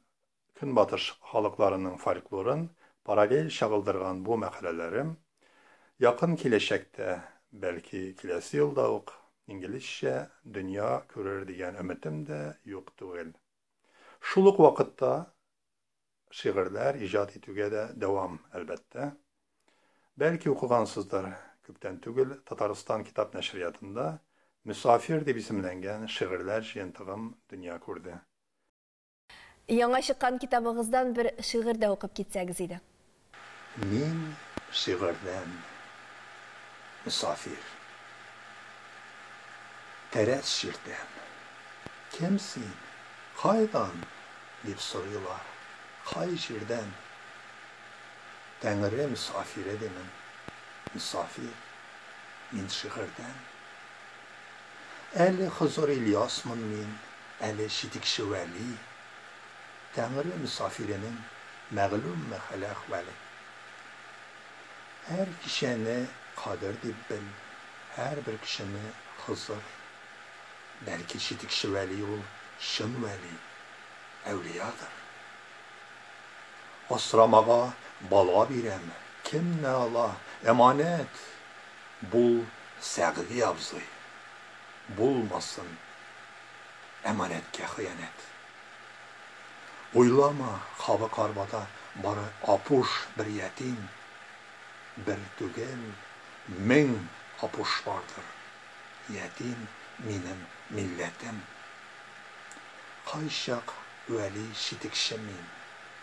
Günbatış halıklarının folklorun paralel şağıldırgan bu məqalələrim yakın kileşekte, belki kilesi yılda ok, İngilizce dünya görür diyen ümitim de yok değil. Şuluk vakitte şiirler icat etüge de devam elbette. Belki okugansızlar küpten tügül Tataristan kitap neşriyatında Müsafir deb isimlengen şiirler jentığım dünya kurdu. Яңа чыккан китабыгыздан bir şiir de okuyup gitsəgiz idi. Min şiirden Müsafir. Teres şirden. Kimsin? Kaydan? Deyip soruyorlar. Kay şirden. Tengri misafir edemin. Misafir. Min şiirden. Eli Hızır İlyasmın min. Eli Şitik Şiveli. Tengri misafirinin məğlum məxələ əxvəli. Her kişini kadir deyib bil. Her bir kişini Hızır. Belki Şitik Şiveli ol. Şın veli. Evliyadır. Asramağa bala birem. Kim ne ala? Emanet. Bul səğvi abzı. Bulmasın. Emanetke hıyanet. Uylama xabı karbada barı apuş bir yetim. Bir tügel min apuş vardır. Yetim minim milletim. Kayşak veli şitikşemin.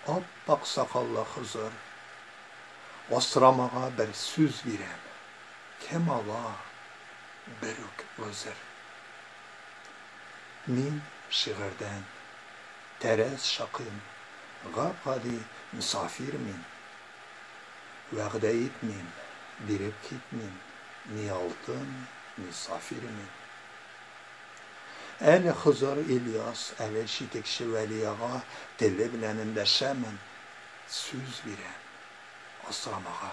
Abbaq sakallı Hızır. Osramağa bir süz birem. Kemala berük vızır. Min şiirden teres şakım. Gapadi misafir min. Vəqdə etmim, dirib gitmim. Ni altın, misafir min. Əli Hızır İlyas, əli Şitikşi Vəliyağa dili bilənində şəmin süz birəm, asramağa.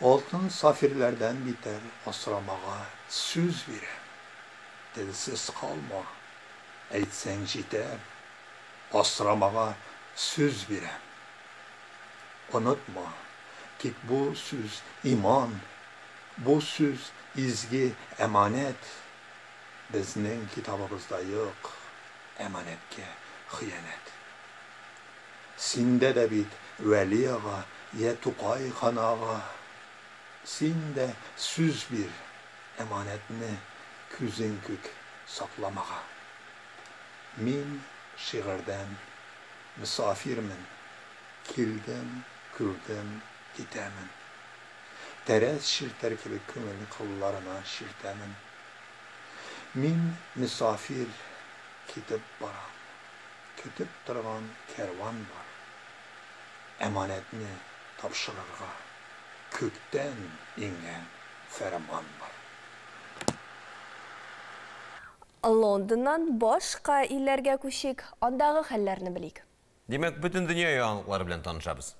Altın safirlərdən bitər asramağa süz birəm. Dilsiz qalma, eytsən jitər, asramağa süz birəm. Unutma ki bu süz iman, bu süz izgi, emanet. Bizning kitabımızda yok, emanetke hıyanet. Sinde de bit veli ağa, ye tukay kan ağa. Sinde süz bir emanetini küzün kük saklamağa. Min şiirden misafirmin, kildim, kürdüm, gitemin. Teres şirter gibi kümeli kıllarına şirtemin. Min misafir kitip baram, kütüp durgan kervan var. Emanetini tapşırırga, kökten ingen ferman var. Londondan başka illerge köşük, ondağı hallerini bilik. Demek bütün dünya yanlıkları bilen tanışabız.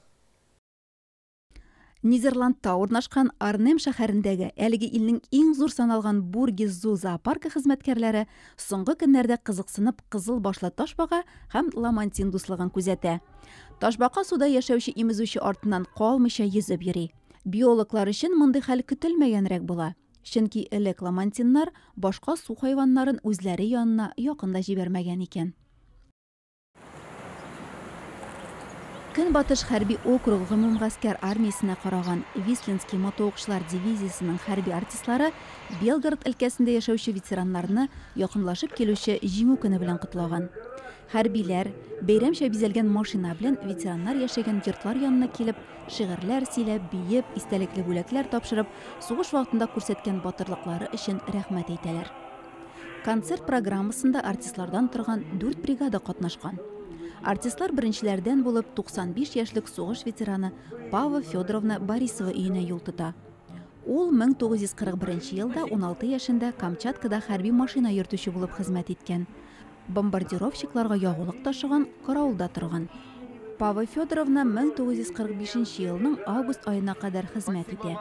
Нидерландта урнашкан Арнем шәһәрендәге әлеге илнең иң зур саналган Бургис Зу зоопаркы хезмәткәрләре соңгы көннәрдә кызыксынып кызыл башлы ташбака һәм ламантин дуслыгын күзәтә. Ташбака суда яшәүче имезүче артыннан калмыйча йөзеп йөри. Биологлар өчен мондый хәл көтелмәгәнрәк була. Чөнки элек ламантиннар башка су хайваннарын үзләре янына якында җибәрмәгән икән. Көнбатыш хәрби округ гомумгаскәр армиясенә караган Вислинский мотоукчылар дивизиясенең хәрби артистлары Белгород өлкәсендә яшәүче ветераннарны якынлашып килүче җиңү көне белән кутлаган. Хәрбиләр бәйрәмчә бизәлгән машина белән ветераннар яшәгән йортлар янына килеп, шигырьләр сөйләп, биеп, истәлекле бүләкләр тапшырып, сугыш вакытында күрсәткән батырлыклары өчен рәхмәт әйтәләр. Концерт программасында артистлардан торган 4 бригада катнашкан. Артистлар беренчеләрдән булып 95 яшьлек сугыш ветераны Пава Федоровна Борисова өенә юл тота. Ул 1941 елда 16 яшендә Камчаткада хәрби машина йөртүче булып хезмәт иткән. Бомбардировщикларга ягулык ташыган, караулда торган. Пава Федоровна 1945 елның август айына кадәр хезмәт итә.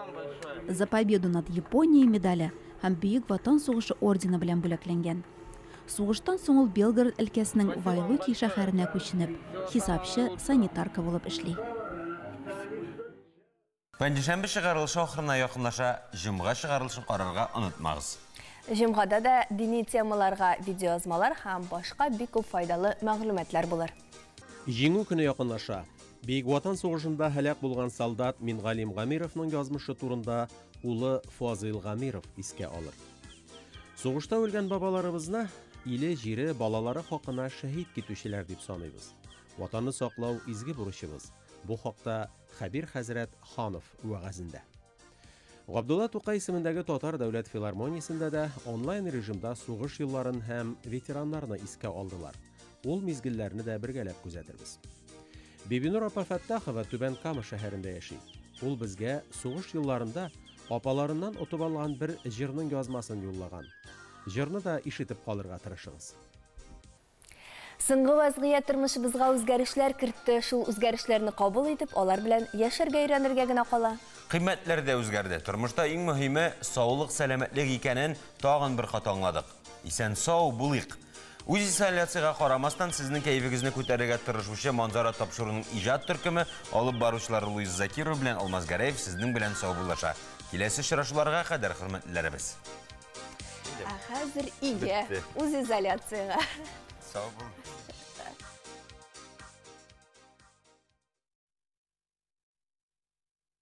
За победу над Японией медале һәм Бөек Ватан сугышы ордены белән бүләкләнгән. Сугыштан соң ул Белгород өлкәсенең Вайлуки шәһәренә күченеп, хисапчы, санитарка булып эшли. Пәнҗешәмбе чыгарылышы ахырына якынлаша, җомга чыгарылышын карарга онытмагыз. Җомгада да дини темаларга видеоязмалар һәм башка бик күп файдалы мәгълүматлар булыр. Җиңү көне якынлаша. Бөек Ватан сугышында һәлак булган солдат Мингалим Гамировның язмышы турында улы Фазил Гамиров искә алыр. Сугышта үлгән бабаларыбызны иле җире балалары хакына шәһид китүчеләр дип саныйбыз. Ватанны саклау изге бурычыбыз. Бу хакта Хәбир хәзрәт Ханов вәгазендә. Габдулла Тукай исемендәге Татар дәүләт филармониясендә дә онлайн режимда сугыш елларын һәм ветераннарны искә алдылар. Ул мизгелләрне дә бергәләп күзәтербез. Бибинур апа Фәттахова Түбән Кама шәһәрендә яши. Ул безгә сугыш елларында апаларыннан отып алган бер җырның язмасын юллаган. Җырны да ишетеп калырга тырышыгыз. Соңгы вазгыять тормышыбызга үзгәрешләр кертте. Шул үзгәрешләрне кабул итеп, алар белән яшәргә өйрәнергә генә кала. Кыйммәтләр дә үзгәрде. Тормышта иң мөһиме саулык, сәламәтлек икәнен тагын бер кат аңладык. Исән сау булыйк. Үз изоляцияга карамастан сезнең кәйфегезне күтәрергә тырышучы Манзара тапшыруның иҗат төркеме алып баручылар Луиз Закиров белән Алмаз Гәрәев сезнең белән саубуллаша. Киләсе очрашуларга кадәр хөрмәтләребез. Хәзер өйгә, үз изоляцияга. Сау бул.